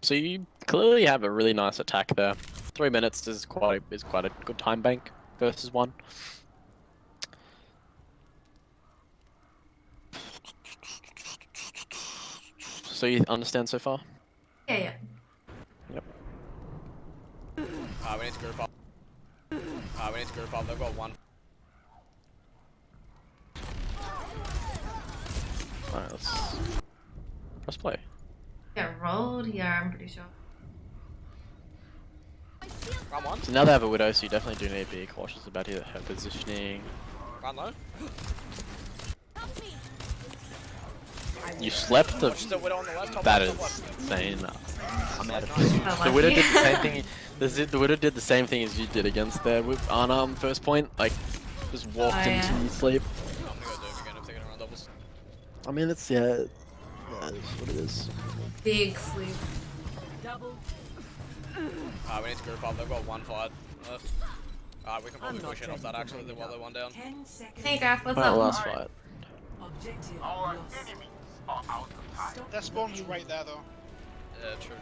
So you clearly have a really nice attack there. 3 minutes is quite a good time bank versus 1. So you understand so far? Yeah, yeah. Yep. We need to group up. We need to group up. They've got 1. Alright, let's play. Get rolled here, I'm pretty sure. Run 1. So now they have a Widow, so you definitely do need to be cautious about her positioning. Run low. You slept the... Just a Widow on the left, top That left, is top left. insane. I'm out of Oh, The Widow lucky. did the same thing. The Widow did the same thing as you did against there with Anna on first point. Like, just walked Oh, into yeah. sleep. I'm gonna go Doom again if they're gonna run doubles. I mean, it's that's what it is. Big sleep. We need to group up. They've got 1 fight left. We can probably push it off that actually while they're 1 down. 10 seconds. Hey, Graf, what's Alright, up? last fight. Objective lost. That spawn's right there though. Yeah, true.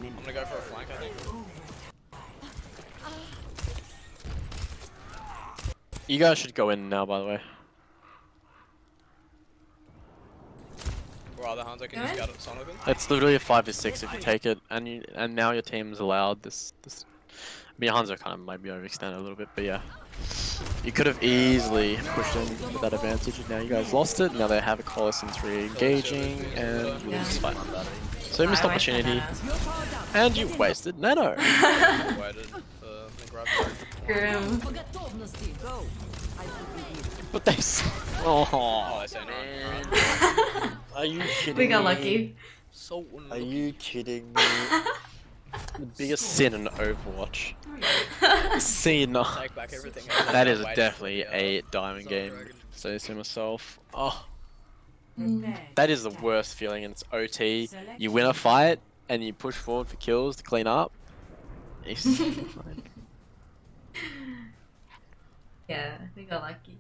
I'm gonna go for a flank, I think. You guys should go in now, by the way. Or other Hunter, can you Go in? scout it Sonic in? It's literally a 5v6 if you take it, and now your team's allowed this. I mean, Hanzo kind of might be overextended a little bit, but yeah. You could have easily pushed in with that advantage, and now you guys lost it. Now they have a Colossus re-engaging, and you lose this fight. So you missed I wasted opportunity, that. and you wasted Nano. Waited for the grab. Grim. Go. I will be here. But they. Oh, Oh, they say no. are you kidding We got me? lucky. So Are you kidding me? The biggest sin in Overwatch. Sin. Take back everything. That is Waited definitely for the, a diamond Sorry, game. Dragon. Say to myself, oh, Mm. that is the worst feeling. And it's OT. You win a fight and you push forward for kills to clean up. It's fine. Yeah, we got lucky.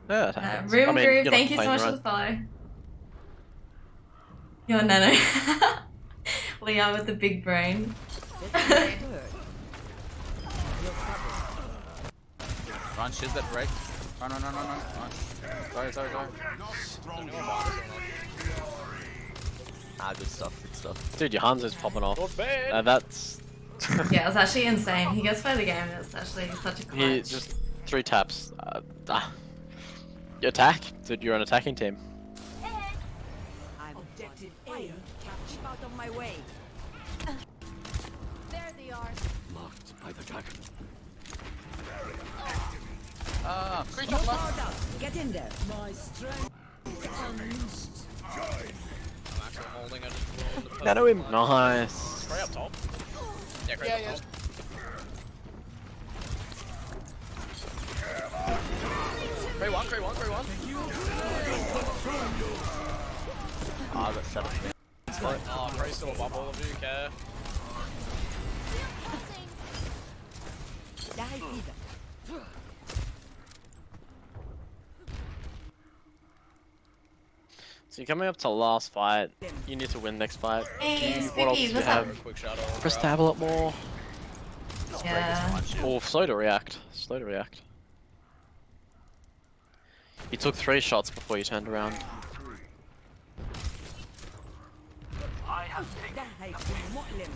Yeah, that happens. Room I mean, Group, you're not thank you so playing much for right. the follow. You're Nano. Leon with the big brain. Run, shield that break. Run. Sorry. Ah, good stuff. Dude, your Hanzo's popping off. Not bad. That's. Yeah, it was actually insane. He gets play the game and it's actually such a clutch. He just 3 taps. You attack. Dude, you're an attacking team. I'm objective A. Keep out of my way. There they are. Creature You're left. powered up. Get in there. My strength unleashed. I'm actually holding it. Nano him. Nice. Spray up top. Yeah, great. Yeah. Cray one. Ah, I got shut up. Oh, Cray's still above all of you, care. Die either. So you're coming up to last fight. You need to win next fight. Hey, What else do Spooky, you what's up? have? Quick shadow. Press tab a lot more. Yeah. Or slow to react. You took 3 shots before you turned around. Die مؤلم.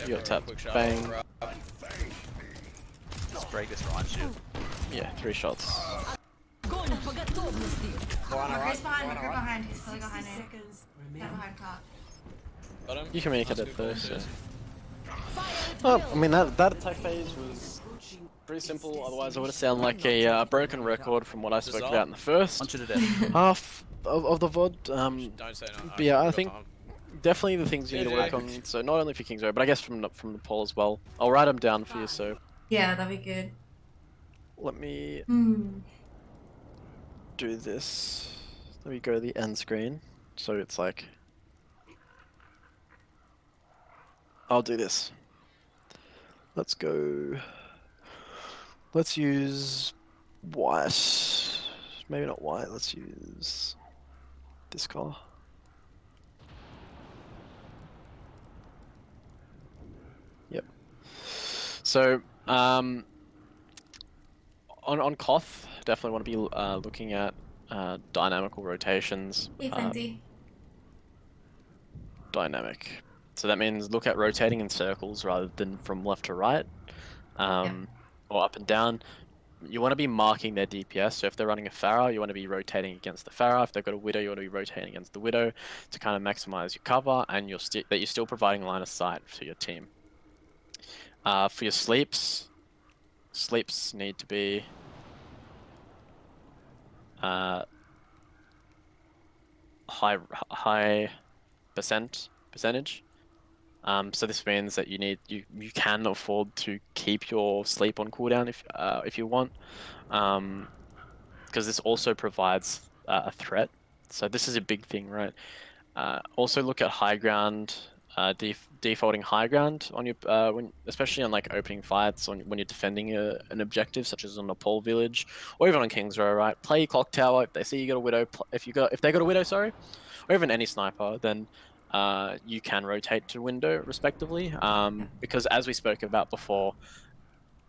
You got tapped. Quick shadow. Bang. Grab. Let's break this Ryan shield. Yeah, 3 shots. Go on, Marcus behind, alright. Marcus behind. He's still behind me. Seconds Get remaining. behind top. Got him. You communicated That's good first, call, so. cheers. Well, I mean, that attack phase was pretty simple. Otherwise, I would have sounded like a broken record from what I spoke about in the first Punch it to death. half of the VOD. Don't say no. But yeah, I Got think time. definitely the things you need to work on. So not only for King's Row, but I guess from Nepal as well. I'll write them down for you. So Yeah, that'd be good. let me Hmm. do this. Let me go to the end screen. So it's like, I'll do this. Let's go. Let's use white. Maybe not white. Let's use this color. Yep. So on Koth, definitely want to be looking at dynamical rotations. Hey, Fancy. Dynamic. So that means look at rotating in circles rather than from left to right, or up and down. You want to be marking their DPS. So if they're running a Pharah, you want to be rotating against the Pharah. If they've got a Widow, you want to be rotating against the Widow to kind of maximize your cover, and that you're still providing line of sight to your team. For your sleeps need to be high percentage. So this means that you can afford to keep your sleep on cooldown if you want, because this also provides a threat. So this is a big thing, right? Also look at high ground, defaulting high ground on your especially on like opening fights when you're defending an objective, such as on Nepal village or even on King's Row, right? Play clock tower. If they see you got a widow, if they got a widow, sorry, or even any sniper, then you can rotate to window respectively, because as we spoke about before,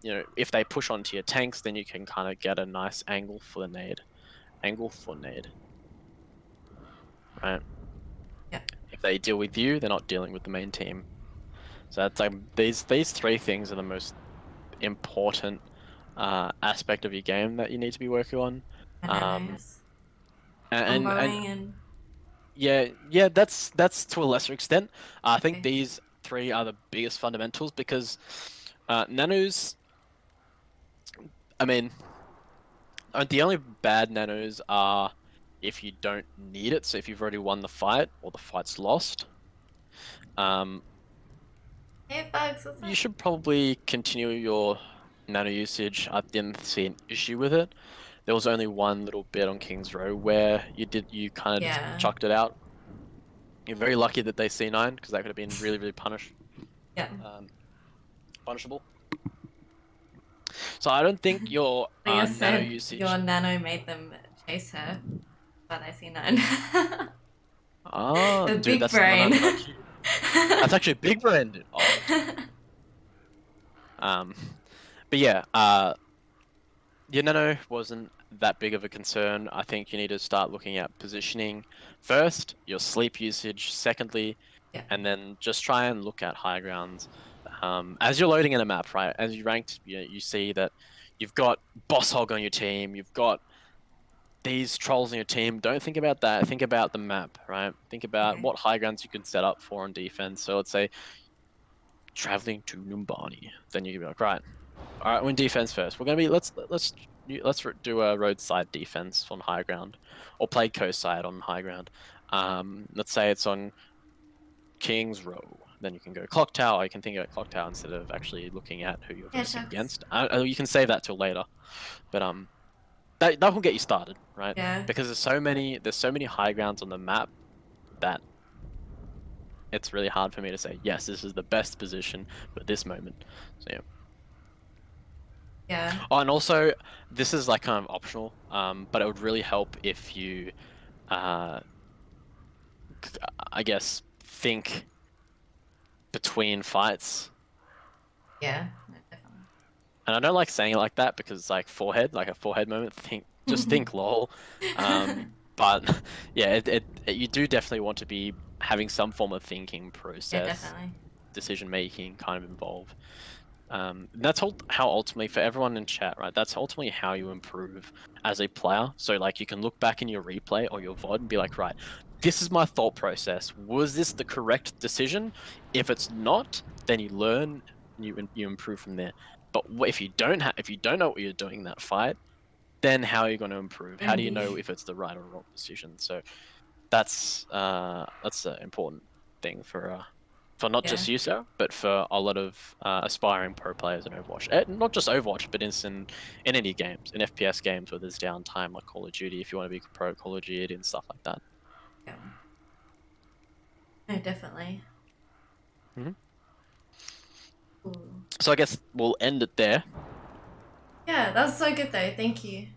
you know, if they push onto your tanks, then you can kind of get a nice angle for nade, right? Yeah. If they deal with you, they're not dealing with the main team. So that's like these three things are the most important aspect of your game that you need to be working on. And yeah, that's to a lesser extent. I think these three are the biggest fundamentals, because nanos, I mean, the only bad nanos are if you don't need it. So if you've already won the fight or the fight's lost, Hey, Bugs, what's you should probably continue your nano usage. I didn't see an issue with it. There was only one little bit on King's Row where you kind of just chucked it out. You're very lucky that they C9, because that could have been really, really punishable. So I don't think your nano usage. Your nano made them chase her, but I see none. Oh, dude, big that's brain. That's actually a big brain, dude. Oh. But yeah, your nano wasn't that big of a concern. I think you need to start looking at positioning first, your sleep usage secondly, and then just try and look at high grounds. As you're loading in a map, right? As you ranked, you see that you've got Boss Hog on your team, you've got these trolls on your team. Don't think about that. Think about the map, right? Think about what high grounds you can set up for on defense. So let's say traveling to Numbani, then you can be like, right, all right, we're in defense first. We're gonna be let's do a roadside defense on high ground, or play coast side on high ground. Let's say it's on King's Row. Then you can go clock tower. You can think about clock tower instead of actually looking at who you're versing against. You can save that till later, but that will get you started, right? Yeah. Because there's so many high grounds on the map that it's really hard for me to say yes, this is the best position for this moment. So yeah. Yeah. Oh, and also this is like kind of optional, but it would really help if you, I guess, think between fights. Yeah, definitely. And I don't like saying it like that, because it's like like a forehead moment. Just think lol. But yeah, you do definitely want to be having some form of thinking process, decision making kind of involved. That's how ultimately, for everyone in chat, right? That's ultimately how you improve as a player. So like you can look back in your replay or your VOD and be like, right, this is my thought process. Was this the correct decision? If it's not, then you learn, you improve from there. But if you don't know what you're doing in that fight, then how are you going to improve? How do you know if it's the right or wrong decision? So that's important. thing for not just you, Sarah, but for a lot of aspiring pro players in Overwatch. Not just Overwatch, but in any games, in FPS games where there's downtime, like Call of Duty, if you want to be pro Call of Duty and stuff like that. Yeah. No, definitely. Mhm. Ooh. So I guess we'll end it there. Yeah, that was so good though. Thank you.